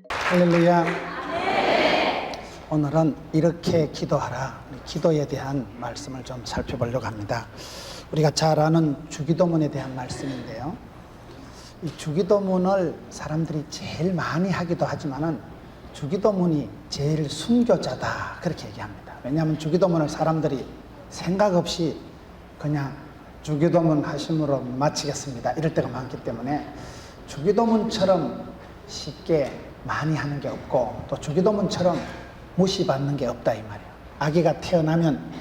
할렐루야. 오늘은 이렇게 기도하라, 기도에 대한 말씀을 좀 살펴보려고 합니다. 우리가 잘 아는 주기도문에 대한 말씀인데요, 이 주기도문을 사람들이 제일 많이 하기도 하지만은 주기도문이 제일 순교자다, 그렇게 얘기합니다. 왜냐하면 주기도문을 사람들이 생각 없이 그냥 주기도문 하심으로 마치겠습니다, 이럴 때가 많기 때문에 주기도문처럼 쉽게 많이 하는 게 없고, 또 주기도문처럼 무시받는 게 없다, 이 말이에요. 아기가 태어나면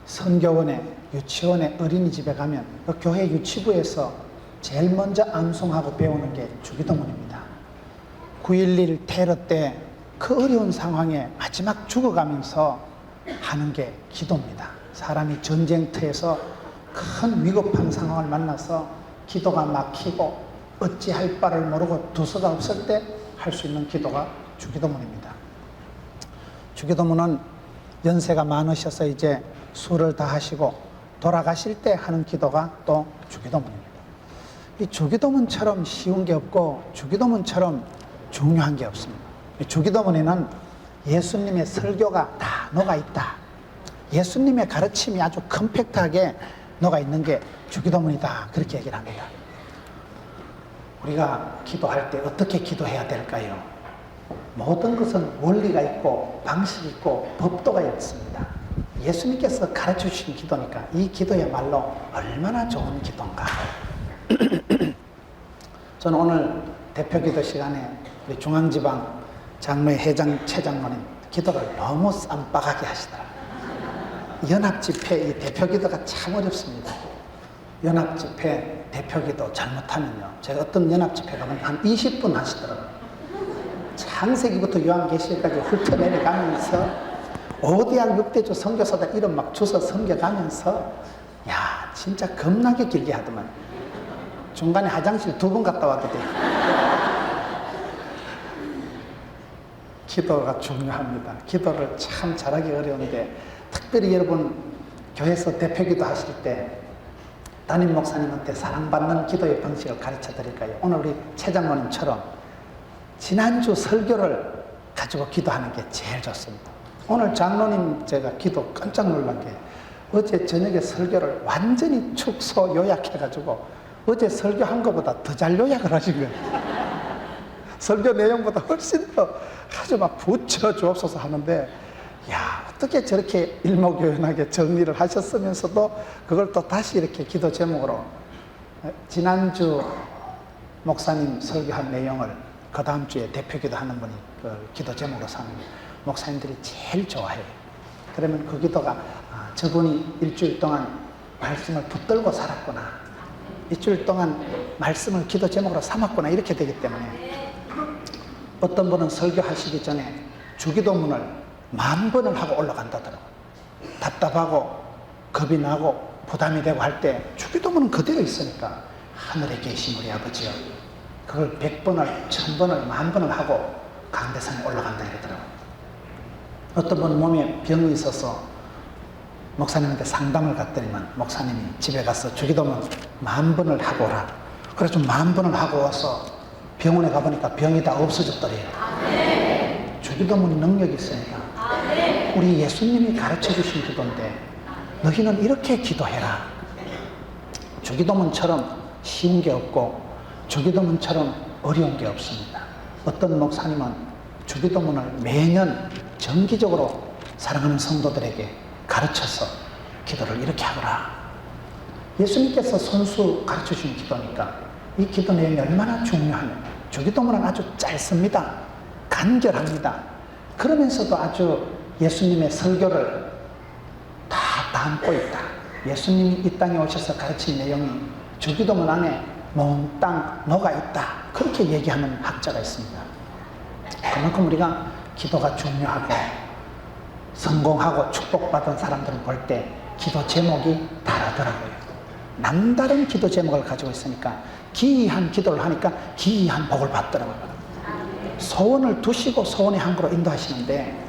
선교원에, 유치원에, 어린이집에 가면 그 교회 유치부에서 제일 먼저 암송하고 배우는 게 주기도문입니다. 9.11 테러 때 그 어려운 상황에 마지막 죽어가면서 하는 게 기도입니다. 사람이 전쟁터에서 큰 위급한 상황을 만나서 기도가 막히고 어찌할 바를 모르고 두서가 없을 때 할 수 있는 기도가 주기도문입니다. 주기도문은 연세가 많으셔서 이제 술을 다 하시고 돌아가실 때 하는 기도가 또 주기도문입니다. 이 주기도문처럼 쉬운 게 없고 주기도문처럼 중요한 게 없습니다. 이 주기도문에는 예수님의 설교가 다 녹아있다, 예수님의 가르침이 아주 컴팩트하게 녹아있는 게 주기도문이다, 그렇게 얘기를 합니다. 우리가 기도할 때 어떻게 기도해야 될까요? 모든 것은 원리가 있고 방식이 있고 법도가 있습니다. 예수님께서 가르쳐 주신 기도니까 이 기도야말로 얼마나 좋은 기도인가. 저는 오늘 대표기도 시간에 우리 중앙지방 장로회 회장 최장로님 기도를 너무 쌈박하게 하시더라고요. 연합집회 이 대표기도가 참 어렵습니다. 연합집회 대표기도 잘못하면요, 제가 어떤 연합집회 가면 한 20분 하시더라고요. 창세기부터 요한계시록까지 훑어내려가면서 5대학 6대조 선교사들 이름 막 주워 섬겨가면서 야, 진짜 겁나게 길게 하더만. 중간에 화장실 2번 갔다 와도 돼. 기도가 중요합니다. 기도를 참 잘하기 어려운데, 특별히 여러분 교회에서 대표기도 하실 때 담임 목사님한테 사랑받는 기도의 방식을 가르쳐 드릴까요? 오늘 우리 최 장로님처럼 지난주 설교를 가지고 기도하는 게 제일 좋습니다. 오늘 장로님 제가 기도 깜짝 놀란 게 어제 저녁에 설교를 완전히 축소 요약해가지고 어제 설교한 것보다 더 잘 요약을 하신 거예요. 설교 내용보다 훨씬 더 아주 막 붙여주옵소서 하는데, 야, 어떻게 저렇게 일목요연하게 정리를 하셨으면서도 그걸 또 다시 이렇게 기도 제목으로, 지난주 목사님 설교한 내용을 그 다음 주에 대표기도 하는 분이 그 기도 제목으로 삼는 목사님들이 제일 좋아해요. 그러면 그 기도가 아, 저분이 일주일 동안 말씀을 붙들고 살았구나, 일주일 동안 말씀을 기도 제목으로 삼았구나, 이렇게 되기 때문에 어떤 분은 설교하시기 전에 주기도문을 10,000번을 하고 올라간다더라고요. 답답하고 겁이 나고 부담이 되고 할 때 주기도문은 그대로 있으니까 하늘에 계신 우리 아버지요, 그걸 100번을 1000번을 10,000번을 하고 강대산에 올라간다 이러더라고요. 어떤 분은 몸에 병이 있어서 목사님한테 상담을 갔더니만 목사님이 집에 가서 주기도문 10,000번을 하고 오라, 그래서 좀 10,000번을 하고 와서 병원에 가보니까 병이 다 없어졌더래요. 주기도문이 능력이 있으니까. 우리 예수님이 가르쳐 주신 기도인데 너희는 이렇게 기도해라. 주기도문처럼 쉬운 게 없고 주기도문처럼 어려운 게 없습니다. 어떤 목사님은 주기도문을 매년 정기적으로 사랑하는 성도들에게 가르쳐서 기도를 이렇게 하거라. 예수님께서 손수 가르쳐 주신 기도니까 이 기도 내용이 얼마나 중요하냐. 주기도문은 아주 짧습니다. 간결합니다. 그러면서도 아주 예수님의 설교를 다 담고 있다. 예수님이 이 땅에 오셔서 가르친 내용이 주기도문 안에 몽땅 녹아있다, 그렇게 얘기하는 학자가 있습니다. 그만큼 우리가 기도가 중요하고 성공하고 축복받은 사람들을 볼 때 기도 제목이 다르더라고요. 남다른 기도 제목을 가지고 있으니까 기이한 기도를 하니까 기이한 복을 받더라고요. 소원을 두시고 소원의 항구로 인도하시는데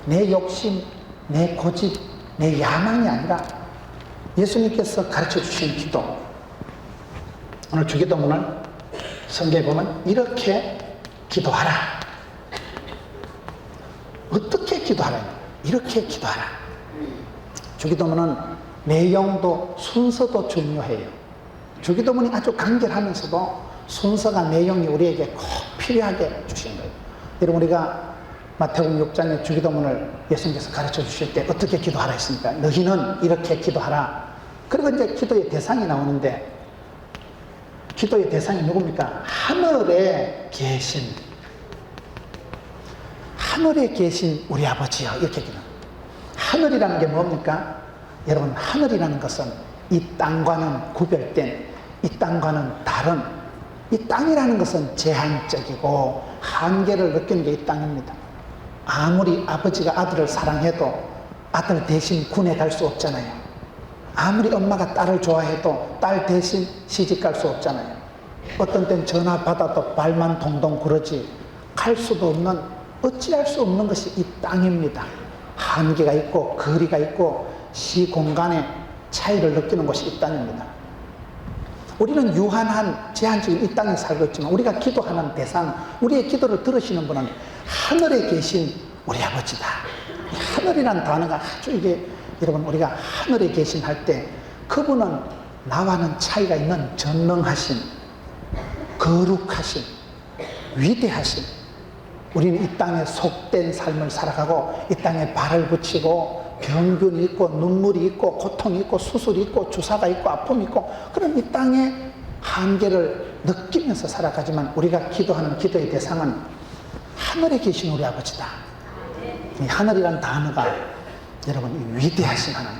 내 욕심, 내 고집, 내 야망이 아니라 예수님께서 가르쳐 주신 기도, 오늘 주기도문을 성경에 보면 이렇게 기도하라. 어떻게 기도하라? 이렇게 기도하라. 주기도문은 내용도 순서도 중요해요. 주기도문이 아주 간결하면서도 순서가 내용이 우리에게 꼭 필요하게 주신 거예요. 여러분, 우리가 마태복음 6장의 주기도문을 예수님께서 가르쳐 주실 때 어떻게 기도하라 했습니까? 너희는 이렇게 기도하라. 그리고 이제 기도의 대상이 나오는데, 기도의 대상이 누굽니까? 하늘에 계신 우리 아버지요. 이렇게 기도. 하늘이라는 게 뭡니까? 여러분, 하늘이라는 것은 이 땅과는 구별된, 이 땅과는 다른, 이 땅이라는 것은 제한적이고 한계를 느끼는 게 이 땅입니다. 아무리 아버지가 아들을 사랑해도 아들 대신 군에 갈 수 없잖아요. 아무리 엄마가 딸을 좋아해도 딸 대신 시집 갈 수 없잖아요. 어떤 땐 전화 받아도 발만 동동 구르지 갈 수도 없는, 어찌할 수 없는 것이 이 땅입니다. 한계가 있고 거리가 있고 시공간의 차이를 느끼는 것이 이 땅입니다. 우리는 유한한 제한적인 이 땅에 살고 있지만 우리가 기도하는 대상, 우리의 기도를 들으시는 분은 하늘에 계신 우리 아버지다. 하늘이라는 단어가 아주 이게, 여러분, 우리가 하늘에 계신 할 때 그분은 나와는 차이가 있는 전능하신, 거룩하신, 위대하신, 우리는 이 땅에 속된 삶을 살아가고 이 땅에 발을 붙이고 병균이 있고 눈물이 있고 고통이 있고 수술이 있고 주사가 있고 아픔이 있고 그런 이 땅의 한계를 느끼면서 살아가지만 우리가 기도하는 기도의 대상은 하늘에 계신 우리 아버지다. 이 하늘이란 단어가 여러분 이 위대하신 하나님.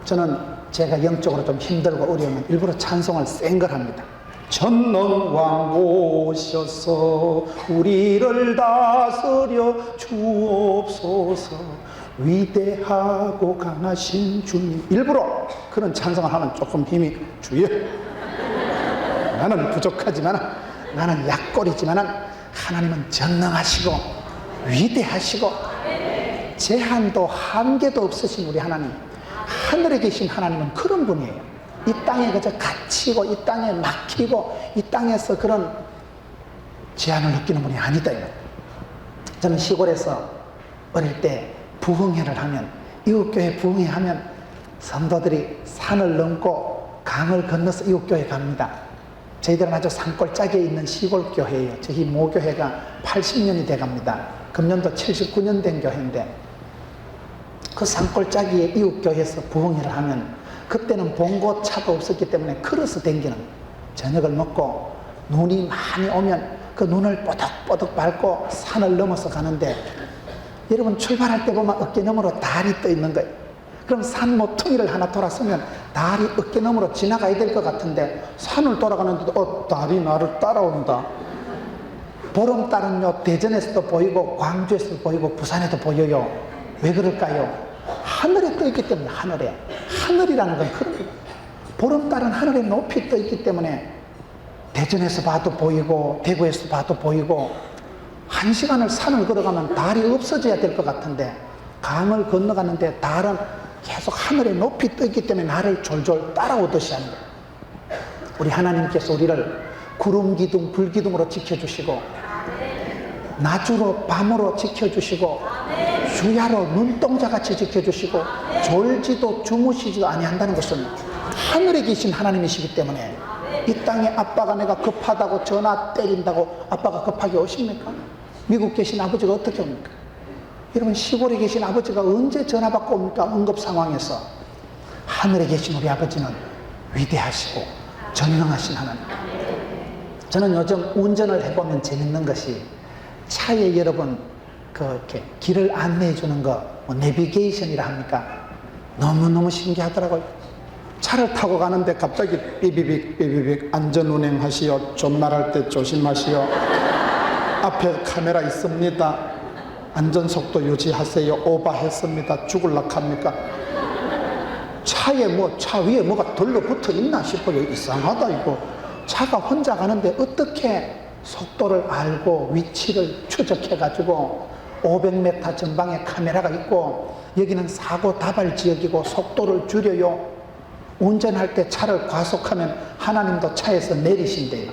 저는 제가 영적으로 좀 힘들고 어려우면 일부러 찬송을 센 걸 합니다. 전능왕 오셔서 우리를 다스려 주옵소서, 위대하고 강하신 주님. 일부러 그런 찬송을 하면 조금 힘이 주여. 나는 부족하지만, 나는 약골이지만 하나님은 전능하시고 위대하시고 제한도 한계도 없으신 우리 하나님. 하늘에 계신 하나님은 그런 분이에요. 이 땅에 그저 갇히고 이 땅에 막히고 이 땅에서 그런 제한을 느끼는 분이 아니다. 저는 시골에서 어릴 때 부흥회를 하면, 이웃교회 부흥회 하면 성도들이 산을 넘고 강을 건너서 이웃교회 갑니다. 저희들은 아주 산골짜기에 있는 시골교회예요. 저희 모교회가 80년이 돼갑니다. 금년도 79년 된 교회인데 그 산골짜기에 이웃교회에서 부흥회를 하면 그때는 봉고차도 없었기 때문에 크로스 댕기는, 저녁을 먹고 눈이 많이 오면 그 눈을 뽀득뽀득 밟고 산을 넘어서 가는데, 여러분 출발할 때 보면 어깨 너머로 달이 떠 있는 거예요. 그럼 산 모퉁이를 하나 돌아서면 달이 어깨 너머로 지나가야 될 것 같은데 산을 돌아가는데도 달이 나를 따라온다. 보름달은요 대전에서도 보이고 광주에서도 보이고 부산에도 보여요. 왜 그럴까요? 하늘에 떠 있기 때문에. 하늘이라는 건 그런 거예요. 보름달은 하늘에 높이 떠 있기 때문에 대전에서 봐도 보이고 대구에서 봐도 보이고, 1시간을 산을 걸어가면 달이 없어져야 될 것 같은데 강을 건너가는데 달은 계속 하늘에 높이 떠 있기 때문에 나를 졸졸 따라오듯이 하는 거예요. 우리 하나님께서 우리를 구름 기둥 불 기둥으로 지켜주시고 낮으로 밤으로 지켜주시고 주야로 눈동자같이 지켜주시고 졸지도 주무시지도 아니한다는 것은 하늘에 계신 하나님이시기 때문에, 이 땅에 아빠가 내가 급하다고 전화 때린다고 아빠가 급하게 오십니까? 미국 계신 아버지가 어떻게 옵니까? 여러분 시골에 계신 아버지가 언제 전화 받고 옵니까? 응급 상황에서. 하늘에 계신 우리 아버지는 위대하시고 전능하신 하나님. 저는 요즘 운전을 해보면 재밌는 것이, 차에 여러분 이렇게 길을 안내해 주는 거, 뭐 내비게이션이라 합니까? 너무너무 신기하더라고요. 차를 타고 가는데 갑자기 삐비빅 삐비빅 안전운행하시오, 존말할 때 조심하시오, 앞에 카메라 있습니다, 안전속도 유지하세요, 오버했습니다, 죽을락 합니까? 차에 차 위에 뭐가 들러붙어 있나 싶어요. 이상하다 이거. 차가 혼자 가는데 어떻게 속도를 알고 위치를 추적해 가지고 500m 전방에 카메라가 있고 여기는 사고 다발 지역이고 속도를 줄여요. 운전할 때 차를 과속하면 하나님도 차에서 내리신대요.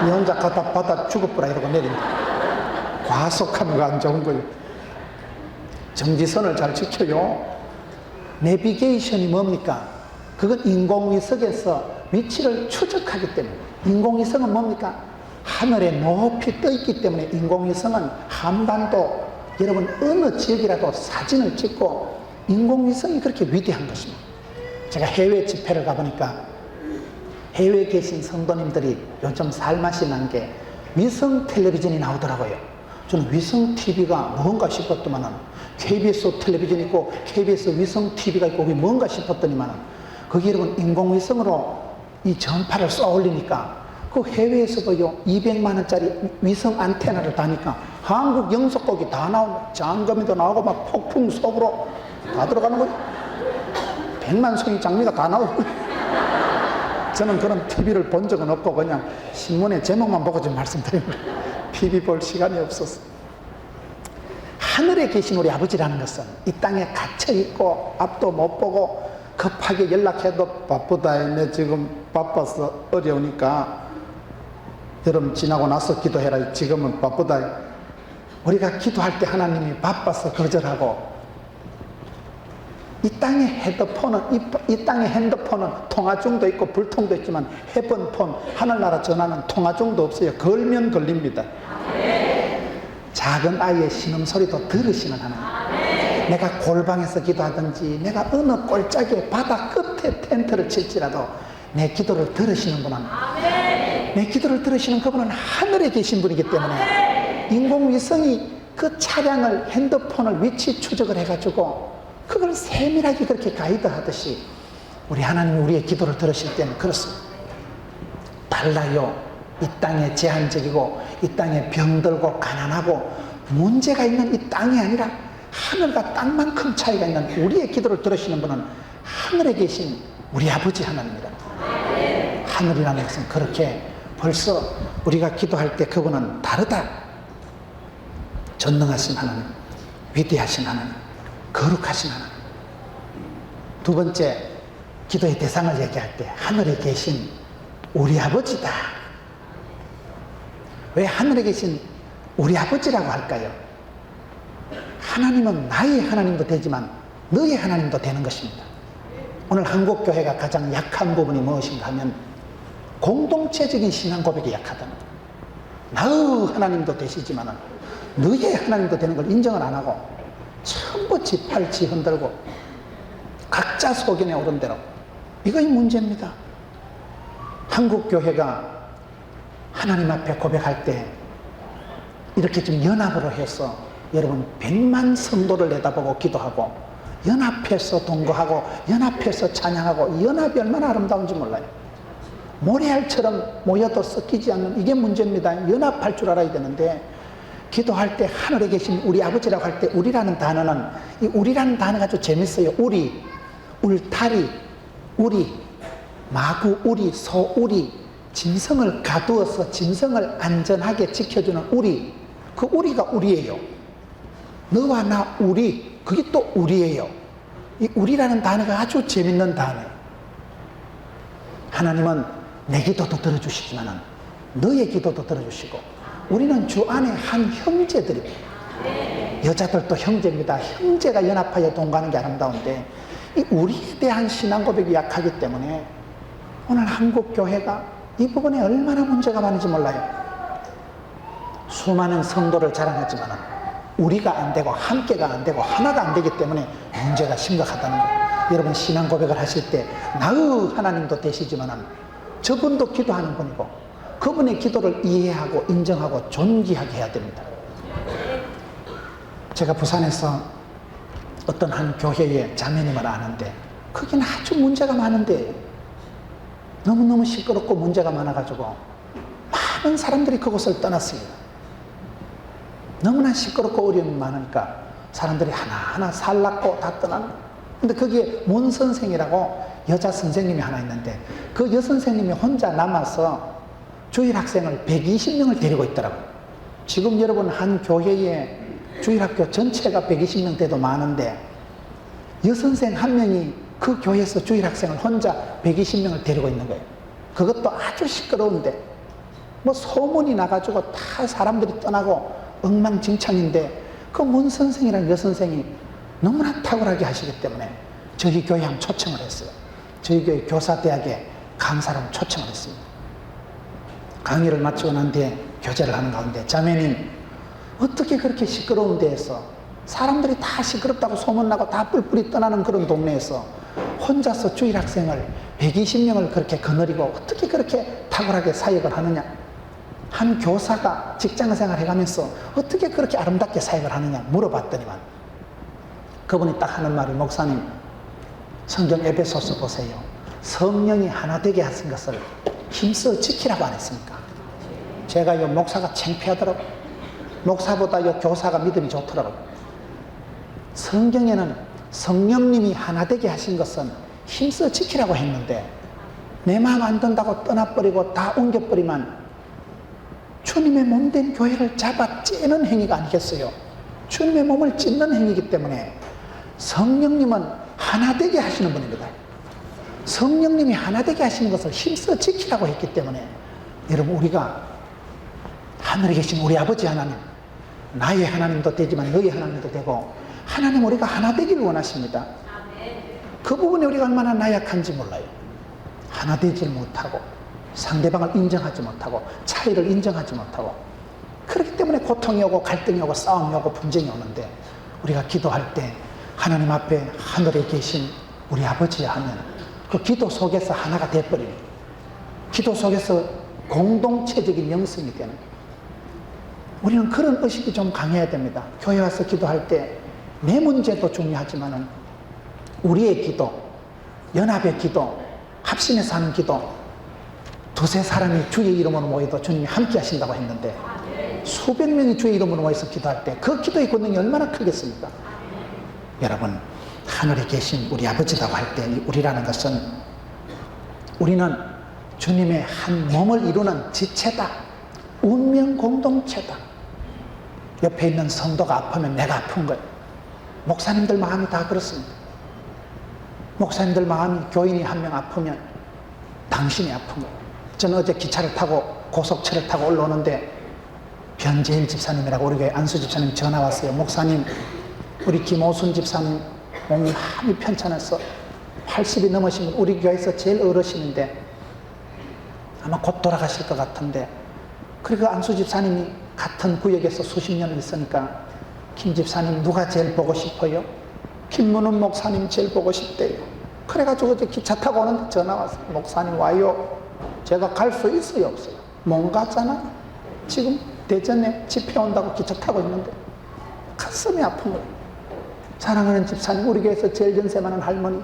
니 혼자 갖다 받아 죽어보라 이러고 내린다. 과속하는 거 안 좋은 거예요. 정지선을 잘 지켜요. 내비게이션이 뭡니까? 그건 인공위성에서 위치를 추적하기 때문에. 인공위성은 뭡니까? 하늘에 높이 떠 있기 때문에. 인공위성은 한반도 여러분 어느 지역이라도 사진을 찍고, 인공위성이 그렇게 위대한 것입니다. 제가 해외 집회를 가보니까 해외에 계신 성도님들이 요즘 살맛이 난 게 위성 텔레비전이 나오더라고요. 저는 위성 TV가 뭔가 싶었더만은, KBS 텔레비전 있고 KBS 위성 TV가 있고 그게 뭔가 싶었더니만은, 거기 여러분 인공위성으로 이 전파를 쏘아 올리니까 그 해외에서도요 200만 원짜리 위성 안테나를 다니까 한국 영속국이 다 나오고 장검이도 나오고 막 폭풍 속으로 다 들어가는 거예요. 100만 송이 장미가 다 나오고. 저는 그런 TV를 본 적은 없고 그냥 신문의 제목만 보고 좀 말씀드립니다. TV 볼 시간이 없어서. 하늘에 계신 우리 아버지라는 것은 이 땅에 갇혀 있고 앞도 못 보고 급하게 연락해도 바쁘다. 내 지금 바빠서 어려우니까 여러분 지나고 나서 기도해라. 지금은 바쁘다. 우리가 기도할 때 하나님이 바빠서 거절하고, 이 땅의 핸드폰은 통화중도 있고 불통도 있지만 헤븐폰, 하늘나라 전화는 통화중도 없어요. 걸면 걸립니다. 작은 아이의 신음소리도 들으시는 하나님. 내가 골방에서 기도하든지 내가 어느 꼴짝에 바다 끝에 텐트를 칠지라도 내 기도를 들으시는 분은, 내 기도를 들으시는 그분은 하늘에 계신 분이기 때문에 인공위성이 그 차량을, 핸드폰을 위치 추적을 해가지고 그걸 세밀하게 그렇게 가이드하듯이 우리 하나님이 우리의 기도를 들으실 때는 그렇습니다. 달라요. 이 땅에 제한적이고 이 땅에 병들고 가난하고 문제가 있는 이 땅이 아니라 하늘과 땅만큼 차이가 있는 우리의 기도를 들으시는 분은 하늘에 계신 우리 아버지 하나님이다. 하늘이라는 것은 그렇게 벌써 우리가 기도할 때 그분은 다르다. 전능하신 하나님, 위대하신 하나님, 거룩하신 하나님. 두 번째, 기도의 대상을 얘기할 때 하늘에 계신 우리 아버지다. 왜 하늘에 계신 우리 아버지라고 할까요? 하나님은 나의 하나님도 되지만 너의 하나님도 되는 것입니다. 오늘 한국교회가 가장 약한 부분이 무엇인가 하면 공동체적인 신앙 고백이 약하다는 거예요. 나의 하나님도 되시지만 너의 하나님도 되는 걸 인정을 안 하고 전부 지팔지 흔들고 각자 소견에 오른 대로, 이것이 문제입니다. 한국교회가 하나님 앞에 고백할 때 이렇게 좀 연합으로 해서 여러분 100만 성도를 내다보고 기도하고 연합해서 동거하고 연합해서 찬양하고, 연합이 얼마나 아름다운지 몰라요. 모래알처럼 모여도 섞이지 않는, 이게 문제입니다. 연합할 줄 알아야 되는데, 기도할 때 하늘에 계신 우리 아버지라고 할 때 우리라는 단어는, 이 우리라는 단어가 아주 재밌어요. 우리, 울타리, 우리, 마구 우리, 소우리, 짐승을 가두어서 짐승을 안전하게 지켜주는 우리, 그 우리가 우리예요. 너와 나 우리, 그게 또 우리예요. 이 우리라는 단어가 아주 재밌는 단어예요. 하나님은 내 기도도 들어주시지만 너의 기도도 들어주시고, 우리는 주 안에 한 형제들입니다. 여자들도 형제입니다. 형제가 연합하여 동거하는 게 아름다운데, 이 우리에 대한 신앙 고백이 약하기 때문에 오늘 한국 교회가 이 부분에 얼마나 문제가 많은지 몰라요. 수많은 성도를 자랑하지만 우리가 안 되고 함께가 안 되고 하나가 안 되기 때문에 문제가 심각하다는 거예요. 여러분 신앙 고백을 하실 때 나의 하나님도 되시지만 저분도 기도하는 분이고 그분의 기도를 이해하고 인정하고 존귀하게 해야 됩니다. 제가 부산에서 어떤 한 교회의 자매님을 아는데 거기는 아주 문제가 많은데 너무너무 시끄럽고 문제가 많아가지고 많은 사람들이 그곳을 떠났습니다. 너무나 시끄럽고 어려움이 많으니까 사람들이 하나하나 살랐고 다 떠나는 거예요. 근데 거기에 문 선생이라고 여자 선생님이 하나 있는데 그 여선생님이 혼자 남아서 주일 학생을 120명을 데리고 있더라고요. 지금 여러분 한 교회에 주일학교 전체가 120명 돼도 많은데 여선생 한 명이 그 교회에서 주일학생을 혼자 120명을 데리고 있는 거예요. 그것도 아주 시끄러운데 뭐 소문이 나가지고 다 사람들이 떠나고 엉망진창인데 그 문 선생이라는 여선생이 너무나 탁월하게 하시기 때문에 저희 교회에 한번 초청을 했어요. 저희 교회 교사대학에 강사를 초청을 했습니다. 강의를 마치고 난 뒤에 교제를 하는 가운데 자매님 어떻게 그렇게 시끄러운 데에서 사람들이 다 시끄럽다고 소문나고 다 뿔뿔이 떠나는 그런 동네에서 혼자서 주일학생을 120명을 그렇게 거느리고 어떻게 그렇게 탁월하게 사역을 하느냐, 한 교사가 직장생활 해가면서 어떻게 그렇게 아름답게 사역을 하느냐 물어봤더니만 그분이 딱 하는 말이 목사님 성경 에베소서 보세요. 성령이 하나 되게 하신 것을 힘써 지키라고 안 했습니까? 제가 요 목사가 창피하더라고요. 목사보다 요 교사가 믿음이 좋더라고요. 성경에는 성령님이 하나 되게 하신 것은 힘써 지키라고 했는데 내 마음 안 든다고 떠나버리고 다 옮겨버리면 주님의 몸된 교회를 잡아 째는 행위가 아니겠어요? 주님의 몸을 찢는 행위이기 때문에 성령님은 하나 되게 하시는 분입니다. 성령님이 하나 되게 하시는 것을 힘써 지키라고 했기 때문에 여러분 우리가 하늘에 계신 우리 아버지 하나님, 나의 하나님도 되지만 너의 하나님도 되고 하나님 우리가 하나 되기를 원하십니다. 그 부분에 우리가 얼마나 나약한지 몰라요. 하나 되질 못하고 상대방을 인정하지 못하고 차이를 인정하지 못하고 그렇기 때문에 고통이 오고 갈등이 오고 싸움이 오고 분쟁이 오는데 우리가 기도할 때 하나님 앞에 하늘에 계신 우리 아버지 하면 그 기도 속에서 하나가 돼버립니다. 기도 속에서 공동체적인 영성이 되는 거예요. 우리는 그런 의식이 좀 강해야 됩니다. 교회 와서 기도할 때 내 문제도 중요하지만 우리의 기도, 연합의 기도, 합심해서 하는 기도, 두세 사람이 주의 이름으로 모여도 주님이 함께 하신다고 했는데 수백 명이 주의 이름으로 모여서 기도할 때 그 기도의 권능이 얼마나 크겠습니까? 여러분 하늘에 계신 우리 아버지라고 할 때 우리라는 것은 우리는 주님의 한 몸을 이루는 지체다. 운명 공동체다. 옆에 있는 성도가 아프면 내가 아픈 거예요. 목사님들 마음이 다 그렇습니다. 목사님들 마음이 교인이 한 명 아프면 당신이 아픈 거예요. 저는 어제 기차를 타고 고속철을 타고 올라오는데 변재일 집사님이라고 우리 교회 안수 집사님 전화 왔어요. 목사님 우리 김오순 집사님 몸이 많이 편찮아서 80이 넘으신 분 우리 교회에서 제일 어르신인데 아마 곧 돌아가실 것 같은데 그리고 안수 집사님이 같은 구역에서 수십 년을 있으니까 김 집사님 누가 제일 보고 싶어요? 김문훈 목사님 제일 보고 싶대요. 그래가지고 어제 기차 타고 오는데 전화 왔어요. 목사님 와요. 제가 갈 수 있어요 없어요? 못 갔잖아. 지금 대전에 집회 온다고 기차 타고 있는데 가슴이 아픈 거예요. 사랑하는 집사님 우리 교회에서 제일 연세 많은 할머니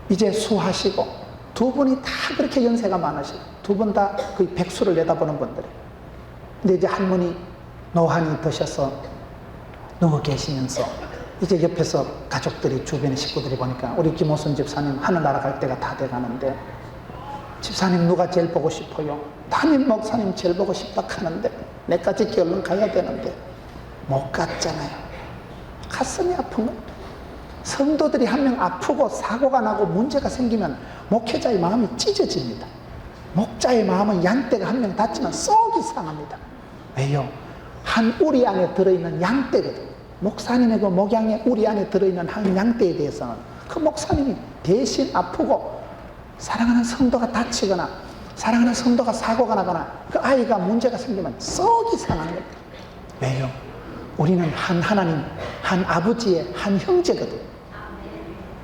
이제 수하시고 두 분이 다 그렇게 연세가 많으시고 두 분 다 거의 백수를 내다보는 분들이에요. 근데 이제 할머니 노환이 드셔서 누워 계시면서 이제 옆에서 가족들이 주변의 식구들이 보니까 우리 김호순 집사님 하늘나라 갈 때가 다 돼가는데 집사님 누가 제일 보고 싶어요? 담임 목사님 제일 보고 싶다 하는데 내까지 얼른 가야 되는데 못 갔잖아요. 가슴이 아픈 거예요. 성도들이 한 명 아프고 사고가 나고 문제가 생기면 목회자의 마음이 찢어집니다. 목자의 마음은 양떼가 한 명 다치면 속이 상합니다. 왜요? 한 우리 안에 들어있는 양떼거든. 목사님의 그 목양의 우리 안에 들어있는 한 양떼에 대해서는 그 목사님이 대신 아프고 사랑하는 성도가 다치거나 사랑하는 성도가 사고가 나거나 그 아이가 문제가 생기면 속이 상하는 거예요. 왜요? 우리는 한 하나님, 한 아버지의 한 형제거든.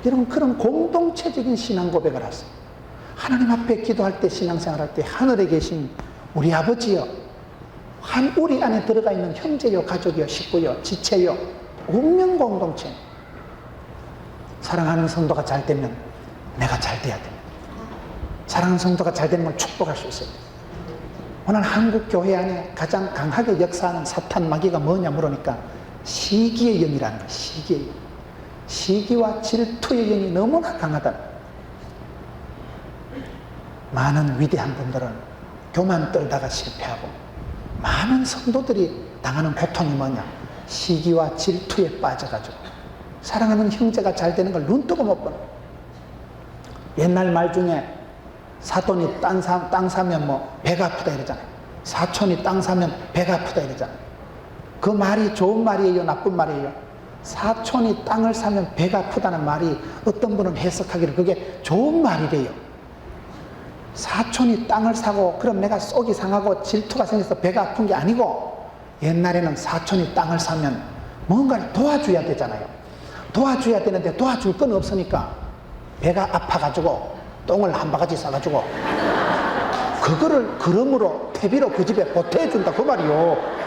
여러분 그런 공동체적인 신앙 고백을 하세요. 하나님 앞에 기도할 때 신앙생활할 때 하늘에 계신 우리 아버지여 한 우리 안에 들어가 있는 형제요 가족이요 식구요 지체요 운명 공동체 사랑하는 성도가 잘 되면 내가 잘 돼야 됩니다. 사랑하는 성도가 잘 되는 걸 축복할 수 있어요. 오늘 한국 교회 안에 가장 강하게 역사하는 사탄 마귀가 뭐냐 물으니까 시기의 영이라는 거예요. 시기의 영. 시기와 질투의 영이 너무나 강하다. 많은 위대한 분들은 교만 떨다가 실패하고 많은 성도들이 당하는 고통이 뭐냐 시기와 질투에 빠져가지고 사랑하는 형제가 잘 되는 걸 눈뜨고 못 보는 옛날 말 중에 사돈이 땅 사면 뭐 배가 아프다 이러잖아요. 사촌이 땅 사면 배가 아프다 이러잖아요. 그 말이 좋은 말이에요, 나쁜 말이에요? 사촌이 땅을 사면 배가 아프다는 말이 어떤 분은 해석하기를 그게 좋은 말이래요. 사촌이 땅을 사고 그럼 내가 속이 상하고 질투가 생겨서 배가 아픈 게 아니고, 옛날에는 사촌이 땅을 사면 뭔가를 도와줘야 되잖아요. 도와줘야 되는데 도와줄 건 없으니까 배가 아파가지고 똥을 한 바가지 싸가지고 그거를 그러므로 퇴비로 그 집에 보태준다 그 말이요.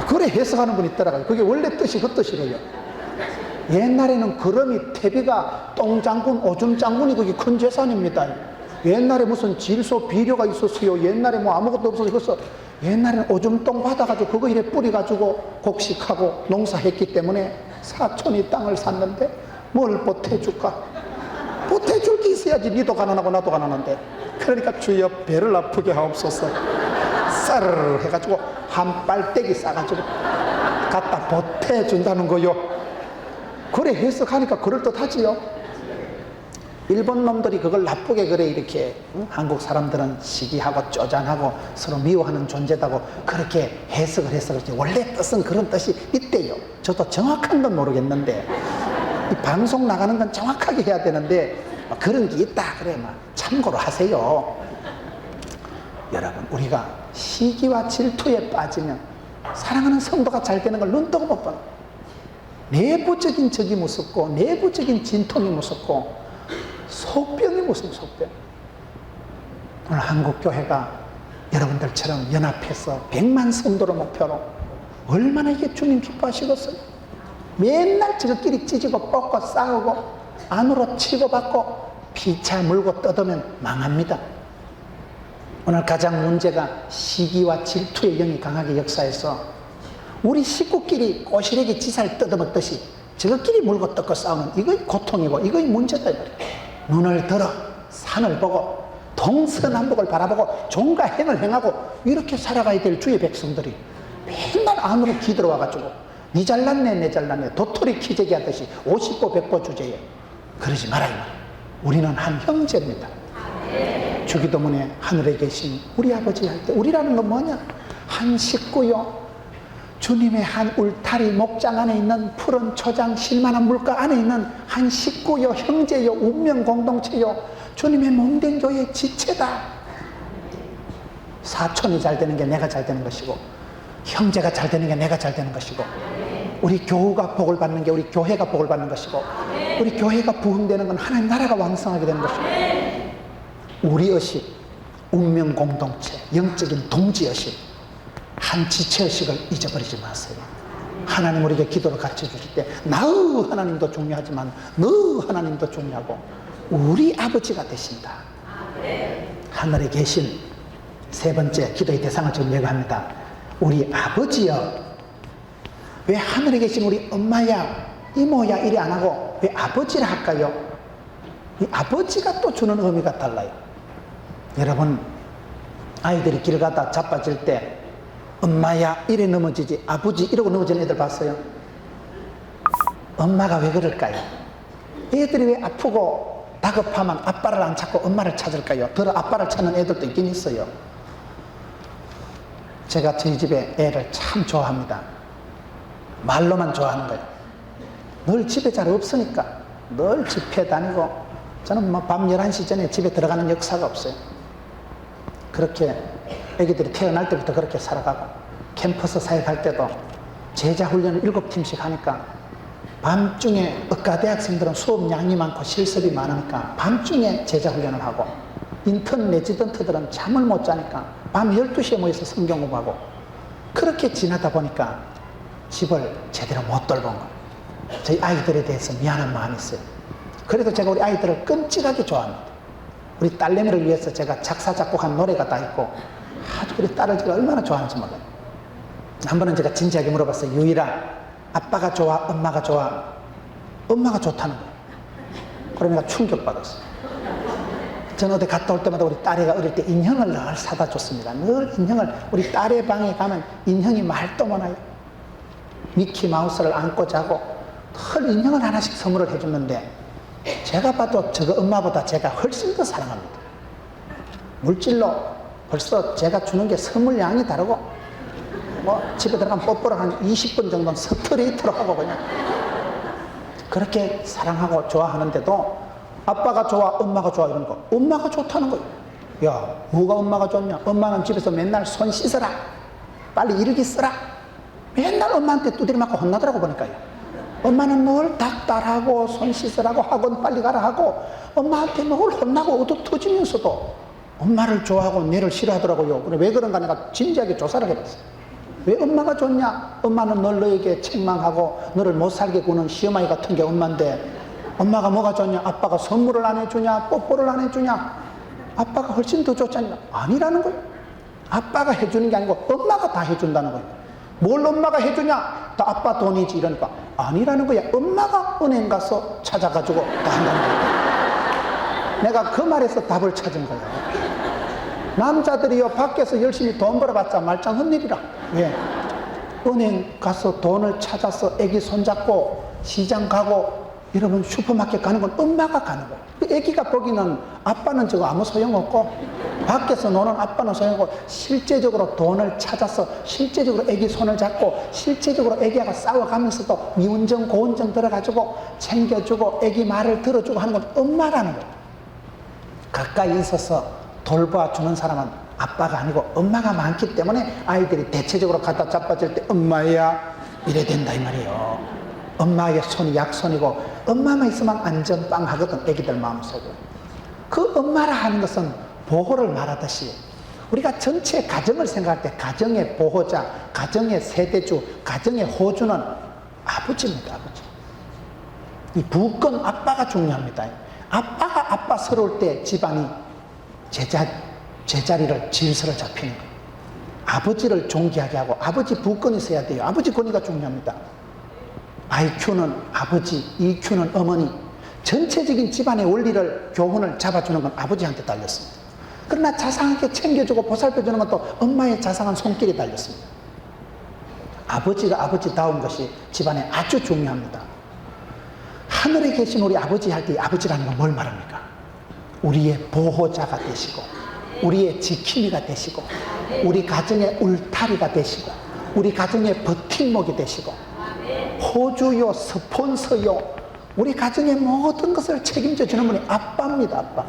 그래 해석하는 분이 있더라고요. 그게 원래 뜻이 그 뜻이래요. 옛날에는 그럼이 퇴비가 똥장군 오줌장군이 그게 큰 재산입니다. 옛날에 무슨 질소 비료가 있었어요. 옛날에 뭐 아무것도 없어서 그래서 옛날에는 오줌똥 받아가지고 그거 이래 뿌려가지고 곡식하고 농사했기 때문에 사촌이 땅을 샀는데 뭘 보태줄까? 보태줄 게 있어야지. 니도 가난하고 나도 가난한데. 그러니까 주여 배를 아프게 하옵소서. 쌀을 해가지고 한 빨대기 싸가지고 갖다 보태준다는 거요. 그래 해석하니까 그럴듯하지요. 일본 놈들이 그걸 나쁘게 그래 이렇게 한국 사람들은 시기하고 쪼잔하고 서로 미워하는 존재다고 그렇게 해석을 해서 그렇지, 원래 뜻은 그런 뜻이 있대요. 저도 정확한 건 모르겠는데 이 방송 나가는 건 정확하게 해야 되는데 그런 게 있다 그래 막 참고로 하세요. 여러분, 우리가 시기와 질투에 빠지면 사랑하는 성도가 잘 되는 걸 눈뜨고 못 봐요. 내부적인 적이 무섭고 내부적인 진통이 무섭고 속병이 무슨 속병. 오늘 한국교회가 여러분들처럼 연합해서 100만 성도를 목표로 얼마나 이게 주님 기뻐하시겠어요? 맨날 저것끼리 찢고 뽑고 싸우고 안으로 치고받고 피차 물고 뜯으면 망합니다. 오늘 가장 문제가 시기와 질투의 영이 강하게 역사해서 우리 식구끼리 꼬시래기 지살 뜯어먹듯이 저것끼리 물고 뜯고 싸우는 이거 고통이고 이거 문제다 이 말이에요. 눈을 들어 산을 보고 동서남북을 바라보고 종과 행을 행하고 이렇게 살아가야 될 주의 백성들이 맨날 안으로 기들어와가지고 니 잘났네 내 잘났네 도토리 키재기 하듯이 50보 100보 주제에 그러지 말아요. 우리는 한 형제입니다. 주기도문에 하늘에 계신 우리 아버지 할 때 우리라는 건 뭐냐? 한 식구요. 주님의 한 울타리 목장 안에 있는 푸른 초장 실만한 물가 안에 있는 한 식구요, 형제요, 운명 공동체요, 주님의 몸된 교회의 지체다. 사촌이 잘 되는 게 내가 잘 되는 것이고 형제가 잘 되는 게 내가 잘 되는 것이고 우리 교우가 복을 받는 게 우리 교회가 복을 받는 것이고 우리 교회가 부흥되는 건 하나님 나라가 왕성하게 되는 것이고 우리 의식, 운명 공동체, 영적인 동지의식, 한 지체의식을 잊어버리지 마세요. 하나님 우리에게 기도를 가르쳐 주실 때 나의 하나님도 중요하지만 너 하나님도 중요하고 우리 아버지가 되신다. 하늘에 계신 세 번째 기도의 대상을 지금 예고합니다. 우리 아버지여. 왜 하늘에 계신 우리 엄마야 이모야 이래 안 하고 왜 아버지라 할까요? 이 아버지가 또 주는 의미가 달라요. 여러분, 아이들이 길 가다 자빠질 때 엄마야 이래 넘어지지 아버지 이러고 넘어지는 애들 봤어요? 엄마가 왜 그럴까요? 애들이 왜 아프고 다급하면 아빠를 안 찾고 엄마를 찾을까요? 더 아빠를 찾는 애들도 있긴 있어요. 제가 저희 집에 애를 참 좋아합니다. 말로만 좋아하는 거예요. 늘 집에 잘 없으니까 늘 집회 다니고 저는 뭐 밤 11시 전에 집에 들어가는 역사가 없어요. 그렇게 애기들이 태어날 때부터 그렇게 살아가고 캠퍼스 사역할 때도 제자 훈련을 7팀씩 하니까 밤중에 의과대학생들은 수업량이 많고 실습이 많으니까 밤중에 제자 훈련을 하고 인턴 레지던트들은 잠을 못 자니까 밤 12시에 모여서 성경 공부하고 그렇게 지나다 보니까 집을 제대로 못 돌본 거예요. 저희 아이들에 대해서 미안한 마음이 있어요. 그래도 제가 우리 아이들을 끔찍하게 좋아합니다. 우리 딸내미를 위해서 제가 작사 작곡한 노래가 다 있고 아주 우리 딸을 제가 얼마나 좋아하는지 몰라요. 한 번은 제가 진지하게 물어봤어요. 유일아, 아빠가 좋아 엄마가 좋아? 엄마가 좋다는 거예요. 그러니까 충격받았어요. 저는 어디 갔다 올 때마다 우리 딸애가 어릴 때 인형을 늘 사다 줬습니다. 늘 인형을, 우리 딸의 방에 가면 인형이 말도 많아요. 미키 마우스를 안고 자고 늘 인형을 하나씩 선물을 해줬는데 제가 봐도 저거 엄마보다 제가 훨씬 더 사랑합니다. 물질로 벌써 제가 주는 게 선물 양이 다르고, 뭐 집에 들어가면 뽀뽀를 한 20분 정도는 스트레이트로 하고 그냥 그렇게 사랑하고 좋아하는데도 아빠가 좋아, 엄마가 좋아 이런 거, 엄마가 좋다는 거예요. 야, 뭐가 엄마가 좋냐? 엄마는 집에서 맨날 손 씻어라, 빨리 일기 쓰라, 맨날 엄마한테 두드려 맞고 혼나더라고 보니까요. 엄마는 늘 닭달하고 손 씻으라고 학원 빨리 가라 하고 엄마한테 늘 혼나고 얻어 터지면서도 엄마를 좋아하고 내를 싫어하더라고요. 그래, 왜 그런가 내가 진지하게 조사를 해봤어요. 왜 엄마가 좋냐? 엄마는 늘 너에게 책망하고 너를 못 살게 구는 시어머니 같은 게 엄마인데, 엄마가 뭐가 좋냐? 아빠가 선물을 안 해주냐? 뽀뽀를 안 해주냐? 아빠가 훨씬 더 좋잖냐? 아니라는 거예요. 아빠가 해주는 게 아니고 엄마가 다 해준다는 거예요. 뭘 엄마가 해주냐? 다 아빠 돈이지 이러니까 아니라는 거야. 엄마가 은행 가서 찾아가지고 다 한다는 거야. 내가 그 말에서 답을 찾은 거야. 남자들이요 밖에서 열심히 돈 벌어봤자 말짱한 일이라. 왜? 은행 가서 돈을 찾아서 애기 손잡고 시장 가고 여러분 슈퍼마켓 가는 건 엄마가 가는 거야. 애기가 보기는 아빠는 저거 아무 소용없고 밖에서 노는 아빠는 소용없고, 실제적으로 돈을 찾아서 실제적으로 애기 손을 잡고 실제적으로 애기가 싸워가면서도 미운정 고운정 들어가지고 챙겨주고 애기 말을 들어주고 하는 건 엄마라는 거야. 가까이 있어서 돌봐주는 사람은 아빠가 아니고 엄마가 많기 때문에 아이들이 대체적으로 갖다 자빠질 때 엄마야 이래 된다 이 말이에요. 엄마의 손이 약손이고 엄마만 있으면 안전빵 하거든, 애기들 마음속에. 그 엄마라 하는 것은 보호를 말하듯이 우리가 전체 가정을 생각할 때 가정의 보호자, 가정의 세대주, 가정의 호주는 아버지입니다. 아버지. 이 부건 아빠가 중요합니다. 아빠가 아빠스러울 때 집안이 제자리를 질서를 잡히는 거예요. 아버지를 존귀하게 하고 아버지 부건이 있어야 돼요. 아버지 권위가 중요합니다. IQ는 아버지, EQ는 어머니, 전체적인 집안의 원리를 교훈을 잡아주는 건 아버지한테 달렸습니다. 그러나 자상하게 챙겨주고 보살펴주는 것도 엄마의 자상한 손길이 달렸습니다. 아버지가 아버지다운 것이 집안에 아주 중요합니다. 하늘에 계신 우리 아버지 할 때 아버지라는 건 뭘 말합니까? 우리의 보호자가 되시고 우리의 지킴이가 되시고 우리 가정의 울타리가 되시고 우리 가정의 버팀목이 되시고 호주요 스폰서요 우리 가정의 모든 것을 책임져 주는 분이 아빠입니다. 아빠.